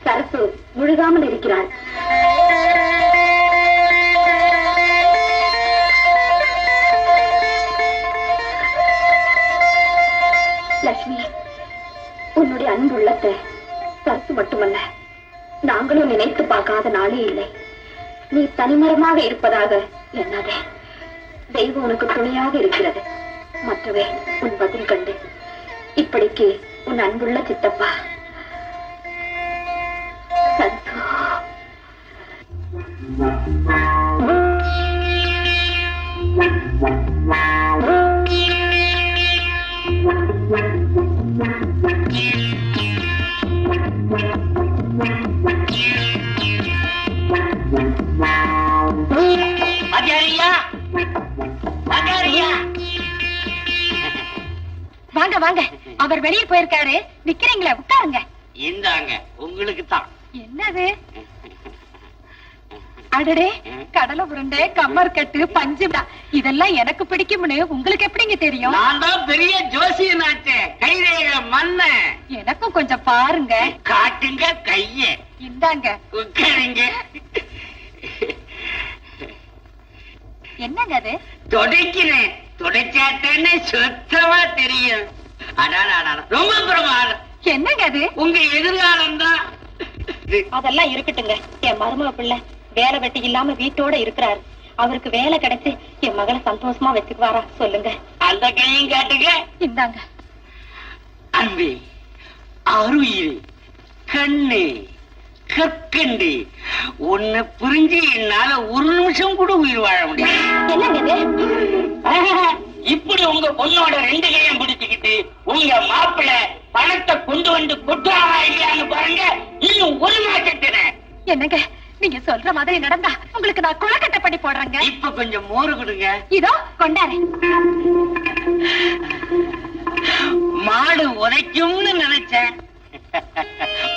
சரசு முழுகாமல் இருக்கிறாள். லட்சுமி, உன்னுடைய அன்புள்ளத்தை சரசு மட்டுமல்ல, நாங்களும் நினைத்து பார்க்காத நாளே இல்லை. நீ தனிமரமாக இருப்பதாக எண்ணாதே. தெய்வம் உனக்கு துணையாக இருக்கிறது. மற்றவே உன் பதில் கண்டு இப்படிக்கு உன் அன்புள்ள சித்தப்பா சரசு. வாங்க வாங்க. அவர் வெளியே போயிருக்காரு. நிக்கிறீங்களா? உட்காருங்க. இந்தாங்க உங்களுக்கு தான். என்னது? அடடே, கடலை உருண்டை, கம்மர் கட்டு, பஞ்சு இதெல்லாம் எனக்கு பிடிக்கும்னு உங்களுக்கு எப்படிங்க தெரியும்? நான் தான் பெரிய ஜோசியனாச்சே. கைரேக மண்ண எனக்கும் கொஞ்சம் பாருங்க. காட்டுங்க கைய. இந்தாங்க. உட்காருங்க. என்னங்க அது? துடைக்கிறேன். துடைச்சாட்டேன்னு சுத்தமா தெரியும். அடாடா, ரொம்ப பிரமாதம். என்னங்க அது? உங்க எதிர்காலம் தான். அதெல்லாம் இருக்கட்டுங்க. என் மருமக பிள்ளை வேலை வெட்டி இல்லாம வீட்டோட இருக்கிறாரு. அவருக்கு வேலை கிடைச்சு என் மகளை சந்தோஷமா வச்சுக்குவாரா சொல்லுங்க. அந்த கையும் காட்டுங்க. இந்தாங்க. அன்பே, அருயிரே, கண்ணு, கற்கண்டு, உன்னை புரிஞ்சு என்னால ஒரு நிமிஷம் கூட உயிர் வாழ முடியும். என்னங்க இது? இப்படி உங்க பொண்ணோட 2 கையும் பிடிச்சுக்கிட்டு உங்க மாப்பிள்ள பணத்தை கொண்டு வந்து கொட்டுறாரா இல்லையான்னு பாருங்க. இன்னும் 1 மாசத்துல. என்னங்க நீங்க சொல்ற மாதிரி நடந்தா உங்களுக்கு நான் கொலக்கட்டை பண்ணி போடுறேங்க. இப்ப கொஞ்சம் மோரு கொடுங்க. இதோ கொண்டாரு. மாடு உதைக்கும்னு நினைச்சேன்,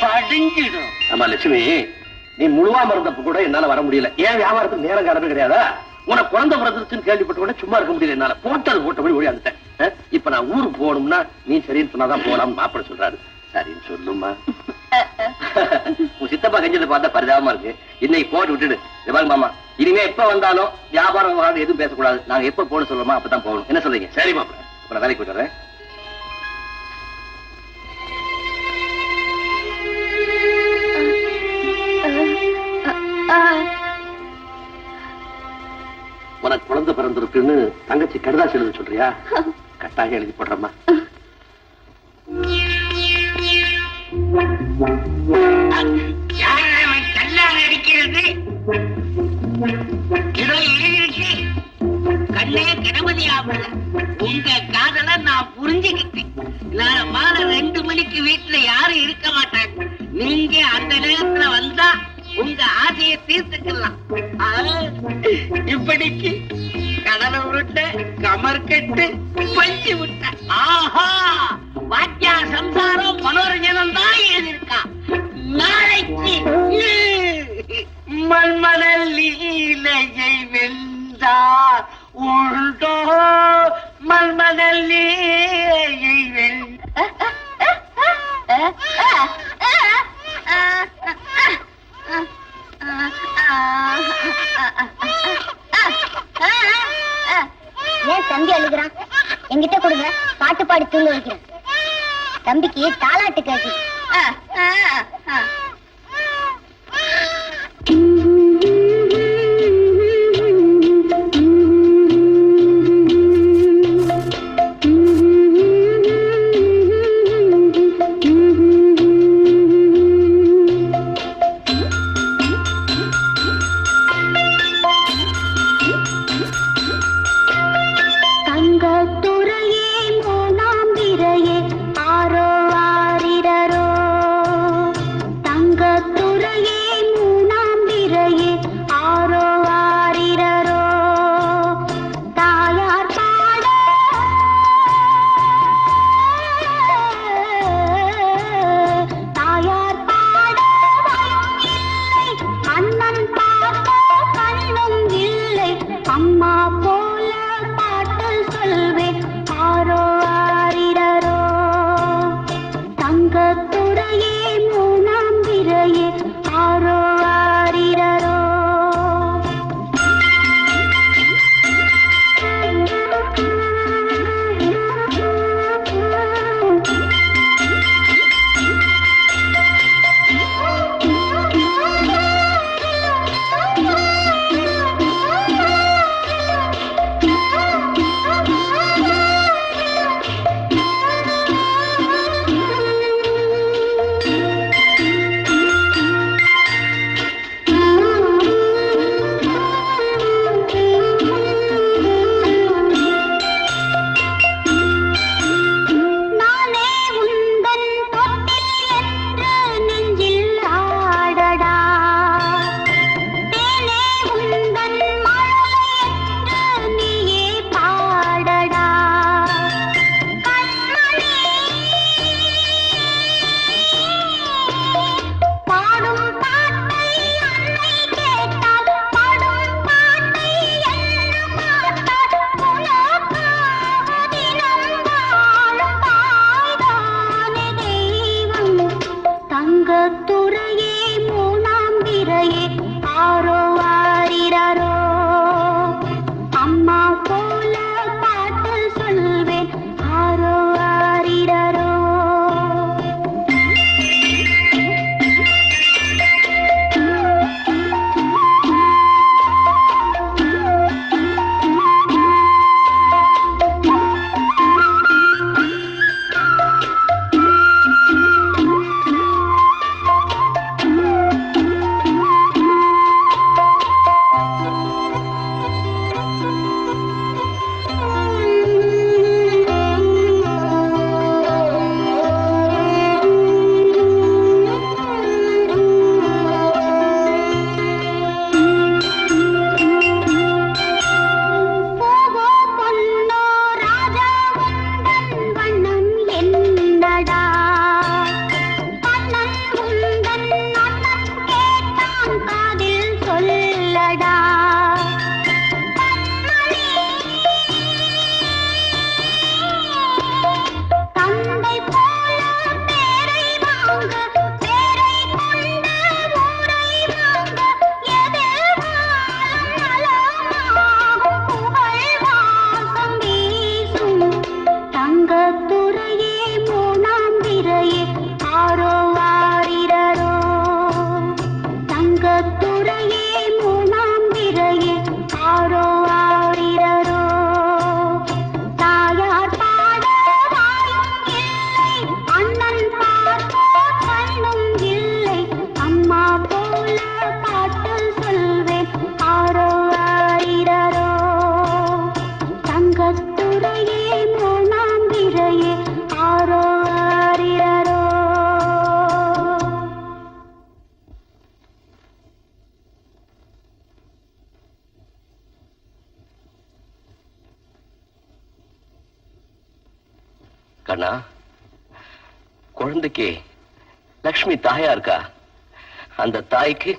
படிஞ்சிடும். ஆமா லட்சுமி, நீ முழுவா மறந்தப்ப கூட என்னால வர முடியல. ஏன் வியாபாரத்துக்கு நேரம் காரணம் கிடையாதா? உனக்கு குழந்தை பிறந்துச்சுன்னு கேள்விப்பட்ட கூட சும்மா இருக்க முடியல. என்னால போட்டது போட்டபடி ஓடியாந்துட்டேன். இப்ப நான் ஊருக்கு போகணும்னா நீ சரின்னு சொன்னாதான் போகலாம்னு மாப்பிள்ள சொல்றாரு. சரின்னு சொல்லுமா. உன் சித்தப்பா கஞ்சத்தை பார்த்தா பரிதாபமா இருக்கு. இன்னைக்கு போட்டு விட்டுடு. வாங்க மாமா, இனிமே எப்ப வந்தாலும் வியாபாரம் எதுவும் பேசக்கூடாது. நாங்க எப்ப போகணும் சொல்லுமா அப்பதான் போகணும். என்ன சொல்றீங்க? சரி மாப்பிள்ள, அப்புறம் வேலைக்கு போயிடுறேன். உனக்கு குழந்தை பிறந்திருக்குன்னு தங்கச்சி கடுதாசி எழுத சொல்றியா? கட்டாயம் எழுதி போடுறமா. அடிக்கிறது கண்ணே கணபதி ஆகல. உங்க காதல நான் புரிஞ்சுக்கிட்டேன். நான் மாலை 2 மணிக்கு வீட்டுல யாரும் இருக்க மாட்டாங்க. நீங்க அந்த நேரத்துல வந்தா உங்க ஆசையை தீர்த்துக்கலாம். இப்படிக்கு கடலை உருட்ட, கமர்கட்டு, பஞ்சு விட்ட. ஆஹா, வாத்தியா சம்சாரம் மனோரஞ்சனம் தான் எழுதியிருக்கா. நாளைக்கு மண்மணல் லீலையை வென்றார் உண்டோ, மண்மணல் லீலையை ஏன் தம்பி அழுகுறான்? என்கிட்ட கொடுங்க, பாட்டு பாடி தூங்க வைக்கிறேன். தம்பிக்கு தாலாட்டு கேட்கு. கண்ணா, குழந்தைக்கு லக்ஷ்மி தாயா இருக்கா. அந்த தாய்க்கு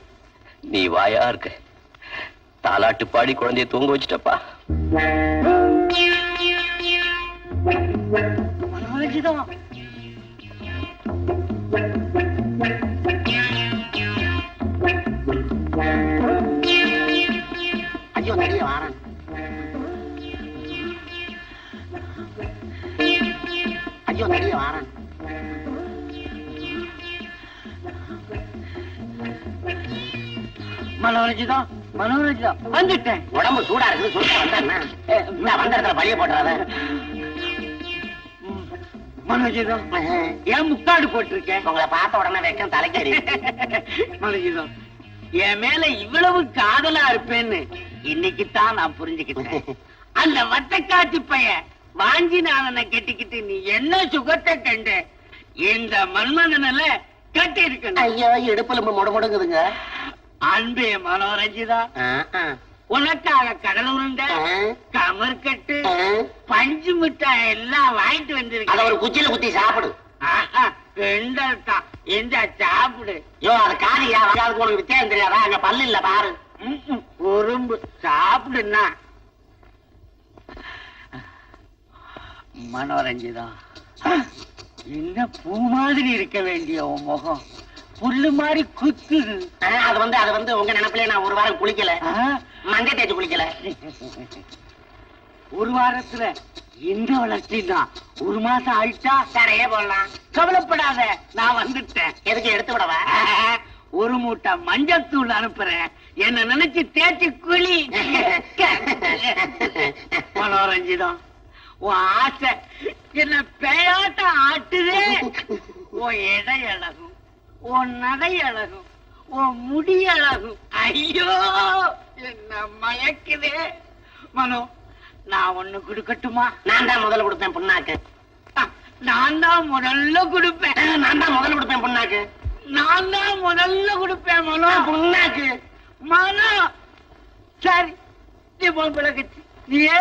நீ வாயா இருக்க. தாலாட்டு பாடி குழந்தைய தூங்க வச்சுட்டப்பா. ஐயோ நிறைய வாரன். ஐயோ நிறைய வாரன். மனோரஞ்சிதம் மனோரஞ்சிதம் வந்துட்டேன். உடம்பு சூடா இருக்குது சொல்லிட்டு வந்தேன்னா வந்த இடத்துல பழிய போட்டுறாத. மனோஜிதம் ஏன் முக்காடு போட்டிருக்கேன்? உங்களை பார்த்த உடனே வைக்கம் தலைக்கறி. மனோஜிதம் என் மேல இவ்வளவு காதலா இருப்பேன்னு இன்னைக்குத்தான் நான் புரிஞ்சுக்கிட்டேன். அந்த வட்டக்காட்சி பையன் வாஞ்சிநாதனை கட்டிக்கிட்டு நீ என்ன சுகத்தை கண்டு இந்த மன்மதனில கட்டி இருக்க. ஐயோ இடுப்புல முடமுடுங்குதுங்க. அன்பே மனோரஞ்சிதா, உனக்காக கடல் உருண்டை, கமர்கட்டு, பஞ்சு மிட்டாய் எல்லாம் வாங்கிட்டு வந்திருக்க. ஒரு குச்சியில குத்தி சாப்பிடு. இந்த சாப்பிடு. யோ அது காதியா அதுக்கு உனக்கு வித்தியாசம் தெரியாதா? அங்க பல்லு இல்ல பாரு. உரும்பு சாப்பிடுன்னா. மனோரஞ்சிதா, என்ன பூ மாதிரி இருக்க வேண்டிய உன் முகம் புல்லு மாதிரி குத்துது. அது வந்து உங்க நினைப்பிலே நான் ஒரு வாரம் குளிக்கல, மஞ்சள் தேய்ச்சி குளிக்கல. ஒரு வாரத்துல இந்த வளர்ச்சி தான். ஒரு மாசம் ஆயிட்டா தரையே போடலாம். கவலைப்படாத, நான் வந்துட்டேன். எதுக்கு எடுத்து விடவா? ஒரு மூட்டை மஞ்சத்தூள் அனுப்புறேன். என்ன நினைச்சு தேய்ச்சி குளி. மனோரஞ்சிதம், உன் ஆசை என்ன பேயாட்டம் ஆட்டுதே. உன் எடை அழகும், உன் நடை அழகும், உன் முடி அழகும் ஐயோ என்ன மயக்குதே. மனோ, நான் ஒண்ணு கொடுக்கட்டுமா? நான் தான் முதல்ல கொடுப்பேன் புண்ணாக்கு. நான் தான் முதல்ல கொடுப்பேன். நான் தான் முதல்ல கொடுப்பேன் புண்ணாக்கு. நான் தான் முதல்ல கொடுப்பேன் மனோ புண்ணாக்கு. மனோ சரி, நீ போன் பிளக்குச்சு. நீயே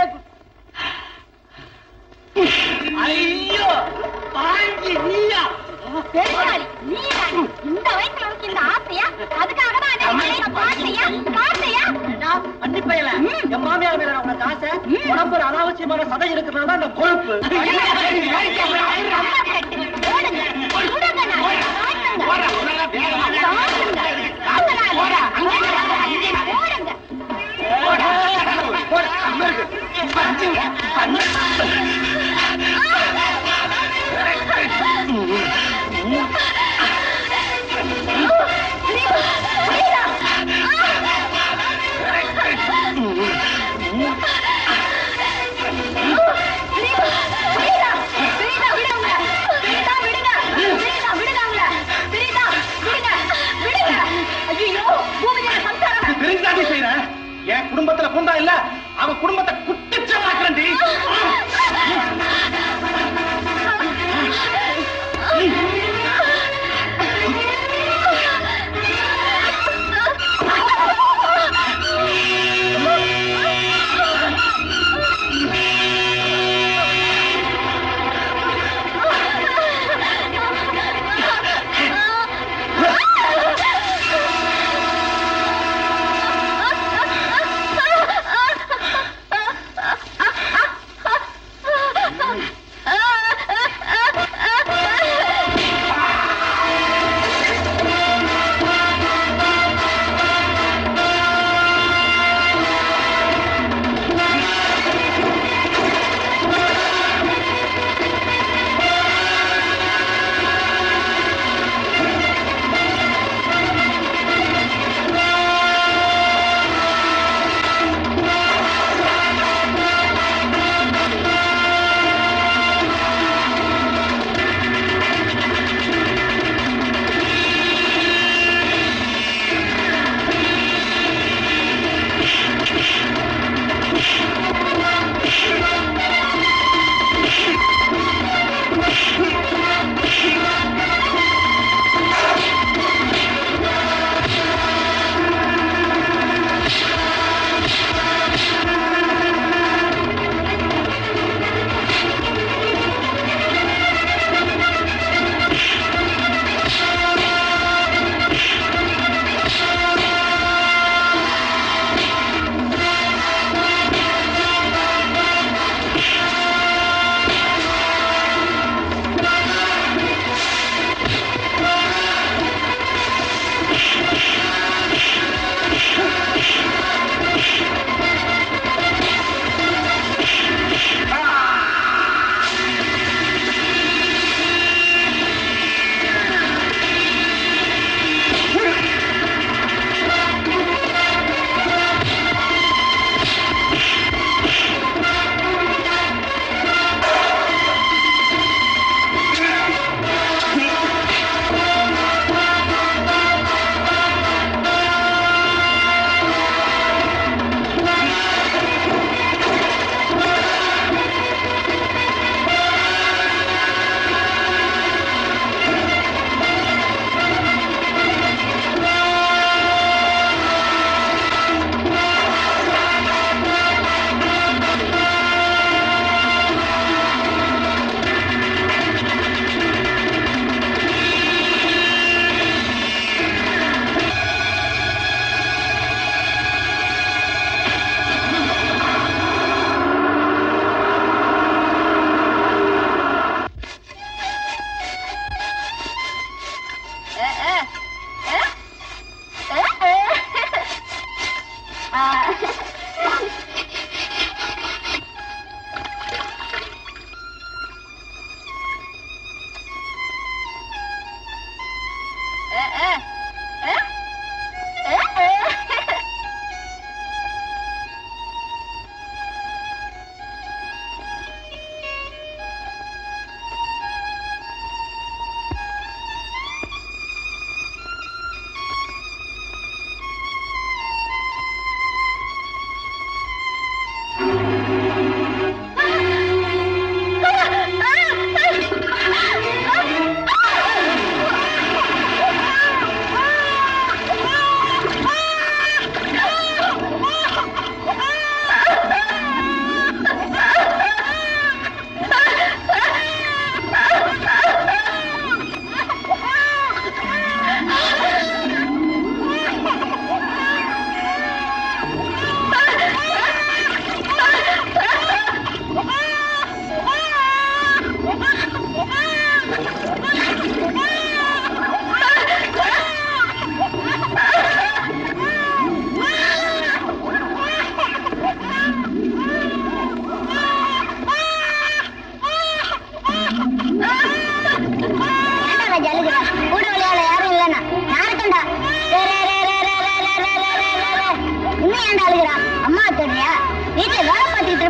ஐயோ பாஞ்சி நீயா? இந்த வயசுல உனக்கு இந்த ஆசையா? அதுக்காக தான் அன்னிப்பையில என் மாமியார் மேல உனக்கு ஆசை. உடம்பு அனாவசியமான சதை இருக்கிறதுனால அந்த கொழுப்பு. என் குடும்பத்துல பூந்தா இல்ல, அவன் குடும்பத்தை குட்டிச்சமாக்கிறேன்.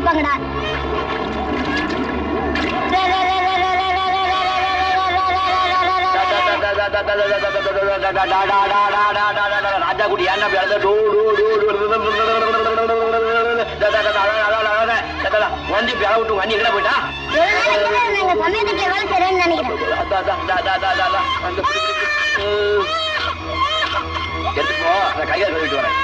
இருப்பாங்கடா. ராஜா குடி ஏன்னா வந்து பிள விட்டு வண்டி எங்கட போயிட்டா சமயத்துக்கு வேலை செய்யறேன்னு நினைக்கிறேன். எடுத்துட்டு போ, கையில கழுவிட்டு வரேன்.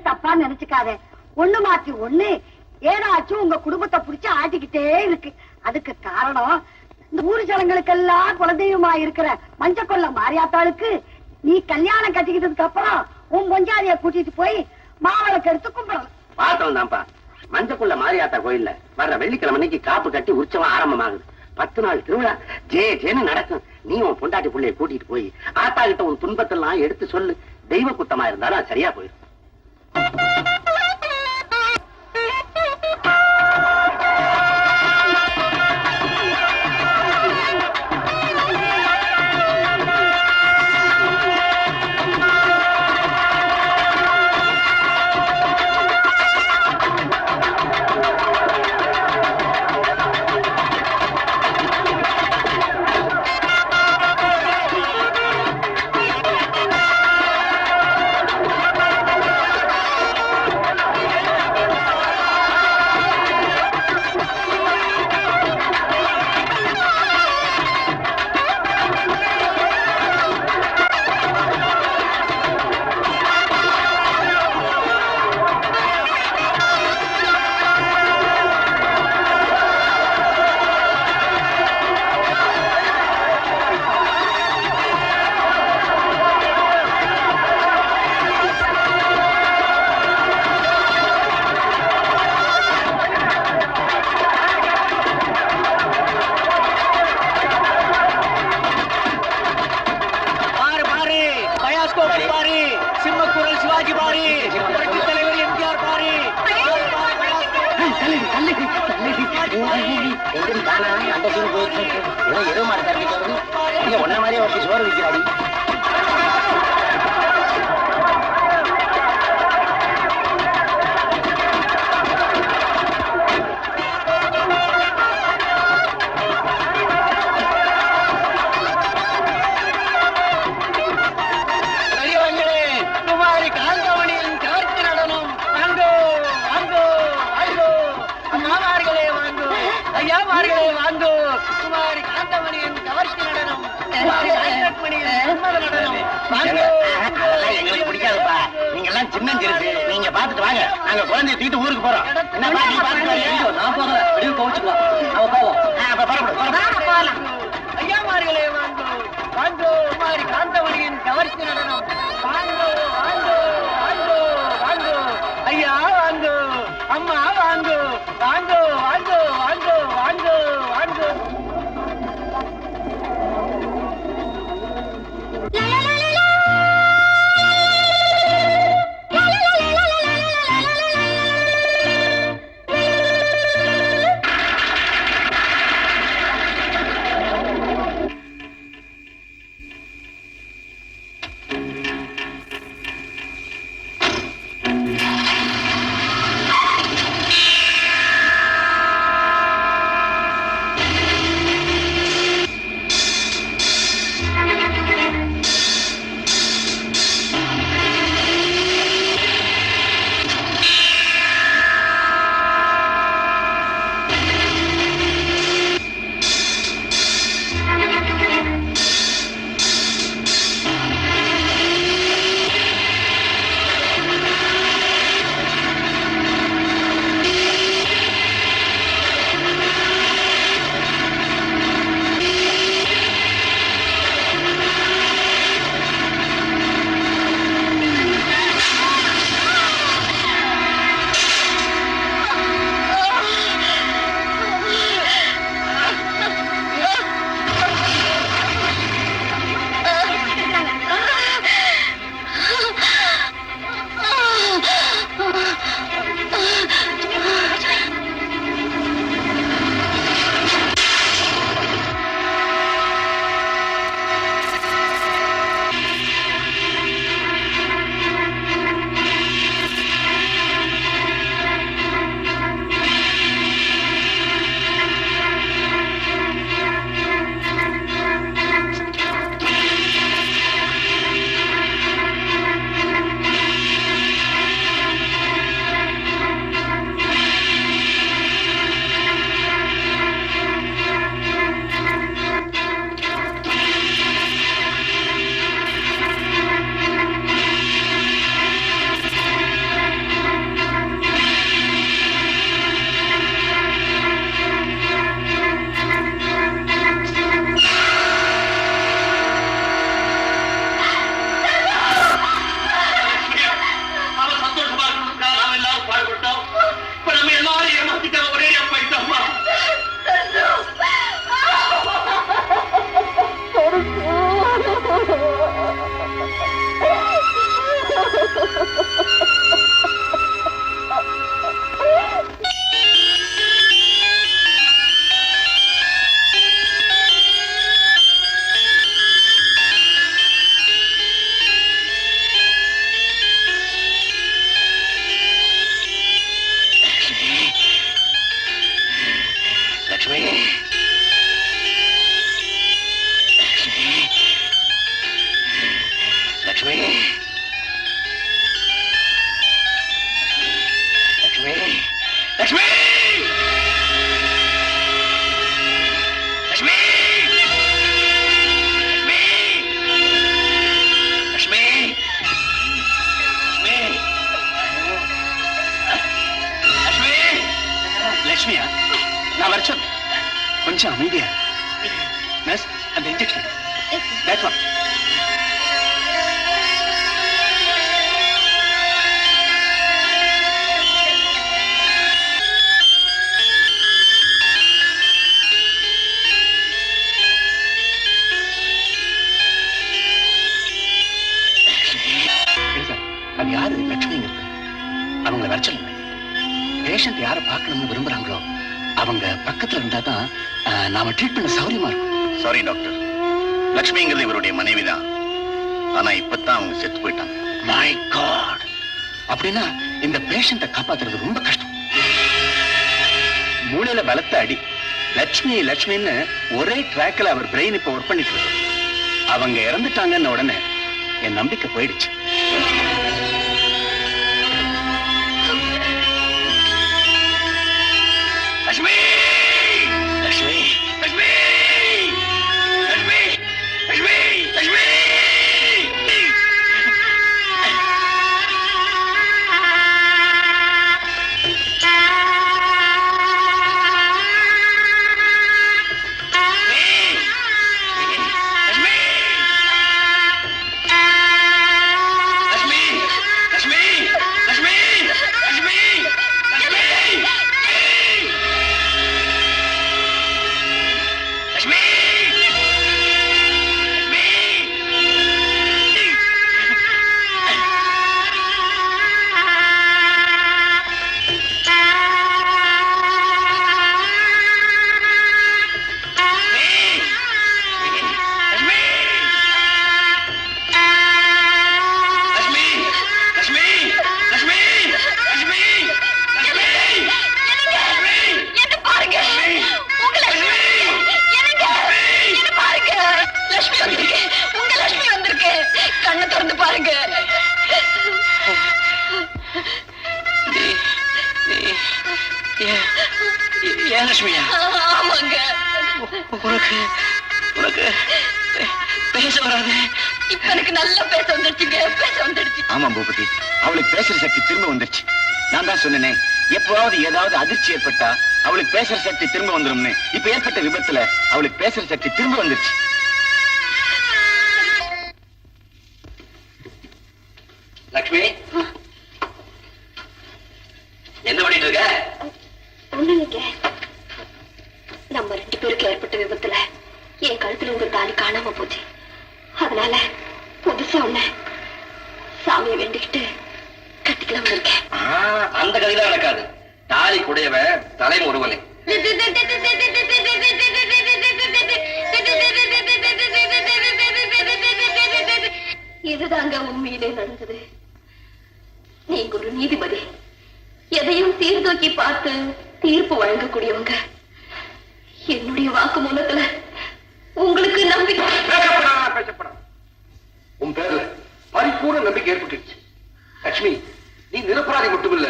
தப்பா நினைச்சுக்காத. ஒண்ணு மாத்தி ஒண்ணு ஏதாச்சும் உங்க குடும்பத்தை புடிச்சு ஆட்டிக்கிட்டே இருக்கு. அதுக்கு காரணம் இந்த ஊரு ஜனங்களுக்கெல்லாம் குலதெய்வமா இருக்கிற மஞ்ச கொல்ல மாரியாத்தாளுக்கு நீ கல்யாணம் கட்டிக்கிட்டதுக்கு அப்புறம் உன் பொஞ்சாதிய கூட்டிட்டு போய் மாவளக்கு எடுத்து கும்பிடலாம். பார்த்தோம் தான்ப்பா, மஞ்சக்குள்ள மாரியாத்தா கோயில்ல வர்ற வெள்ளிக்கிழமை அன்னைக்கு காப்பு கட்டி உற்சவம் ஆரம்பமாகுது. 10 நாள் திருவிழா ஜேன்னு நடக்கும். நீ உன் பொண்டாட்டி பிள்ளைய கூட்டிட்டு போய் ஆத்தா கிட்ட உன் துன்பத்தெல்லாம் எடுத்து சொல்லு. தெய்வ குத்தமா இருந்தாலும் அது சரியா போயிடும். அந்த சீன் போயிட்டு ஏதோ மாட்டாரு ஒன்ன மாதிரியே ஒரு சோறு விற்கிறாடி. எங்களுக்கு பிடிக்காதுப்பா. நீங்க எல்லாம் சின்ன சிறுசு, நீங்க பாத்துட்டு வாங்க. நாங்க குழந்தைய தூக்கிட்டு ஊருக்கு போறோம். என்னப்பா நீ பாத்துட்டு நான் போறேன். வெளியே கோவிச்சுக்கலாம். அவ போவோம். அப்ப பரப்படும். ஐயா மார்களே வாங்கோ வாங்கோ, குமாரி காந்தமணியின் கவர்ச்சி நடனம். வாங்கோ வாங்கோ வாங்கோ வாங்கோ, ஐயா வாங்கோ, அம்மா வாங்கோ, வாங்கோ வாங்கோ வாங்கோ வாங்கோ வாங்கோ. லட்சுமி லட்சுமி லட்சுமி லட்சுமி லட்சுமியா நான் வர சொன்னேன் கொஞ்சம் அமைதியா நர்ஸ் அந்த இன்ஜெக்ஷன் தட்ஸ் ஆல் அது யாரு லட்சுமிங்கிறது அவங்களை வர சொல்லுங்க பேஷண்ட் யாரை பார்க்கணும்னு விரும்புறாங்களோ அவங்க பக்கத்துல இருந்தா தான் நாம ட்ரீட் பண்ண சௌரியமா இருக்கும். சாரி டாக்டர், லட்சுமிங்கிறது இவருடைய மனைவிதான். ஆனா இப்பதான் அவங்க செத்து போயிட்டாங்க. மை காட், அப்படின்னா இந்த பேஷண்ட்டை காப்பாத்துறது ரொம்ப கஷ்டம். மூளையில பலத்த அடி. லட்சுமி லட்சுமின்னு ஒரே ட்ராக்ல அவர் பிரெயின் இப்ப ஒர்க் பண்ணிட்டு இருக்கு. அவங்க இறந்துட்டாங்கன்னு உடனே என் நம்பிக்கை போயிடுச்சு. லட்சுமி லட்சுமி லட்சுமி லட்சுமி லட்சுமி லட்சுமி லட்சுமியா? ஆமாங்க. உனக்கு உனக்கு பேச வராது. இப்ப எனக்கு நல்லா பேச வந்துடுச்சுங்க. பேச வந்துடுச்சு. ஆமா பூபதி, அவளுக்கு பேசுற சக்தி திரும்ப வந்துருச்சு. நான் தான் சொன்னேனே, எப்பவாவது ஏதாவது அதிர்ச்சி ஏற்பட்டா அவளுக்கு பேசுற சக்தி திரும்ப வந்துரும்னு. இப்ப ஏற்பட்ட விபத்துல அவளுக்கு பேசுற சக்தி திரும்ப வந்துருச்சு. லட்சுமி, என்ன பண்ணிட்டு இருக்க? ஒண்ணுங்க, நம்ம 2 பேருக்கு ஏற்பட்ட விபத்துல என் கழுத்துல இருந்த தாலி காணாம போச்சு. அதனால புதுசா ஒண்ணு சாமியை வேண்டிக்கிட்டு கட்டிக்கலாம் இருக்கேன். அந்த கதைதான் நடக்காது. தாலி குடையவ தலை ஒருவனே. இதுதாங்க உண்மையிலே நடந்தது. நீங்க ஒரு நீதிபதி, எதையும் சீர்தூக்கி பார்த்து தீர்ப்பு வழங்கக்கூடியவங்க. என்னுடைய வாக்கு மூலத்துல உங்களுக்கு நம்பிக்கை. பேசப்படாத. உன் பேர்ல பரிபூர்ண நம்பிக்கை ஏற்பட்டுச்சு. லட்சுமி, நீ நிரபராதி மட்டுமில்ல,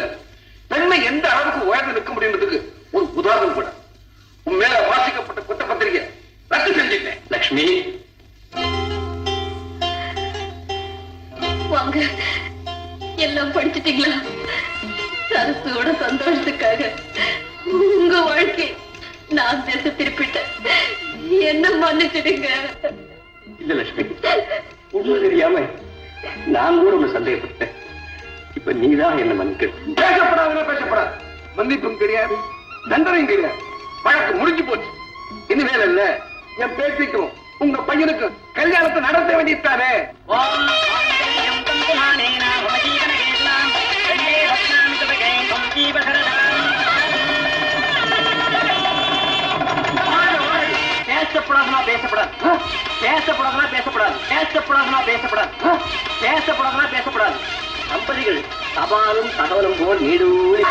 பெண்மை எந்த அளவுக்கு உயர்ந்து நிற்க முடியுன்றதுக்கு ஒரு உதாரணம் கூட. உன் மேல வாசிக்கப்பட்ட குற்றப்பத்திரிகை ரத்து செஞ்சுட்டேன். லட்சுமி, வாங்க, எல்லாம் படிச்சுட்டீங்களா? சரசோட சந்தோஷத்துக்காக உங்க வாழ்க்கை நான் திசை திருப்பிட்டேன். என்ன மன்னிச்சிடுங்க. இல்ல லட்சுமி, உண்மை தெரியாம நான் கூட உன்னை சந்தேகப்பட்டேன். இப்ப நீதான் என்ன மன்னிக்கணும். பேசப்படாது. மன்னிப்பும் கிடையாது, தண்டனையும் கிடையாது. வழக்கு முடிஞ்சு போச்சு. இனிமேல் இல்ல, என் பேத்திக்கும் உங்க பையனுக்கும் கல்யாணத்தை நடத்த வேண்டியதானே. பேசப்படாதுன்னா பேசப்படாது, பேசப்படாதுன்னா பேசப்படாது, பேசப்படாதுன்னா பேசப்படாது, பேசப்படாதுன்னா பேசப்படாது. தம்பதிகள் சபாலும் தகவலும் போல் நீடூழி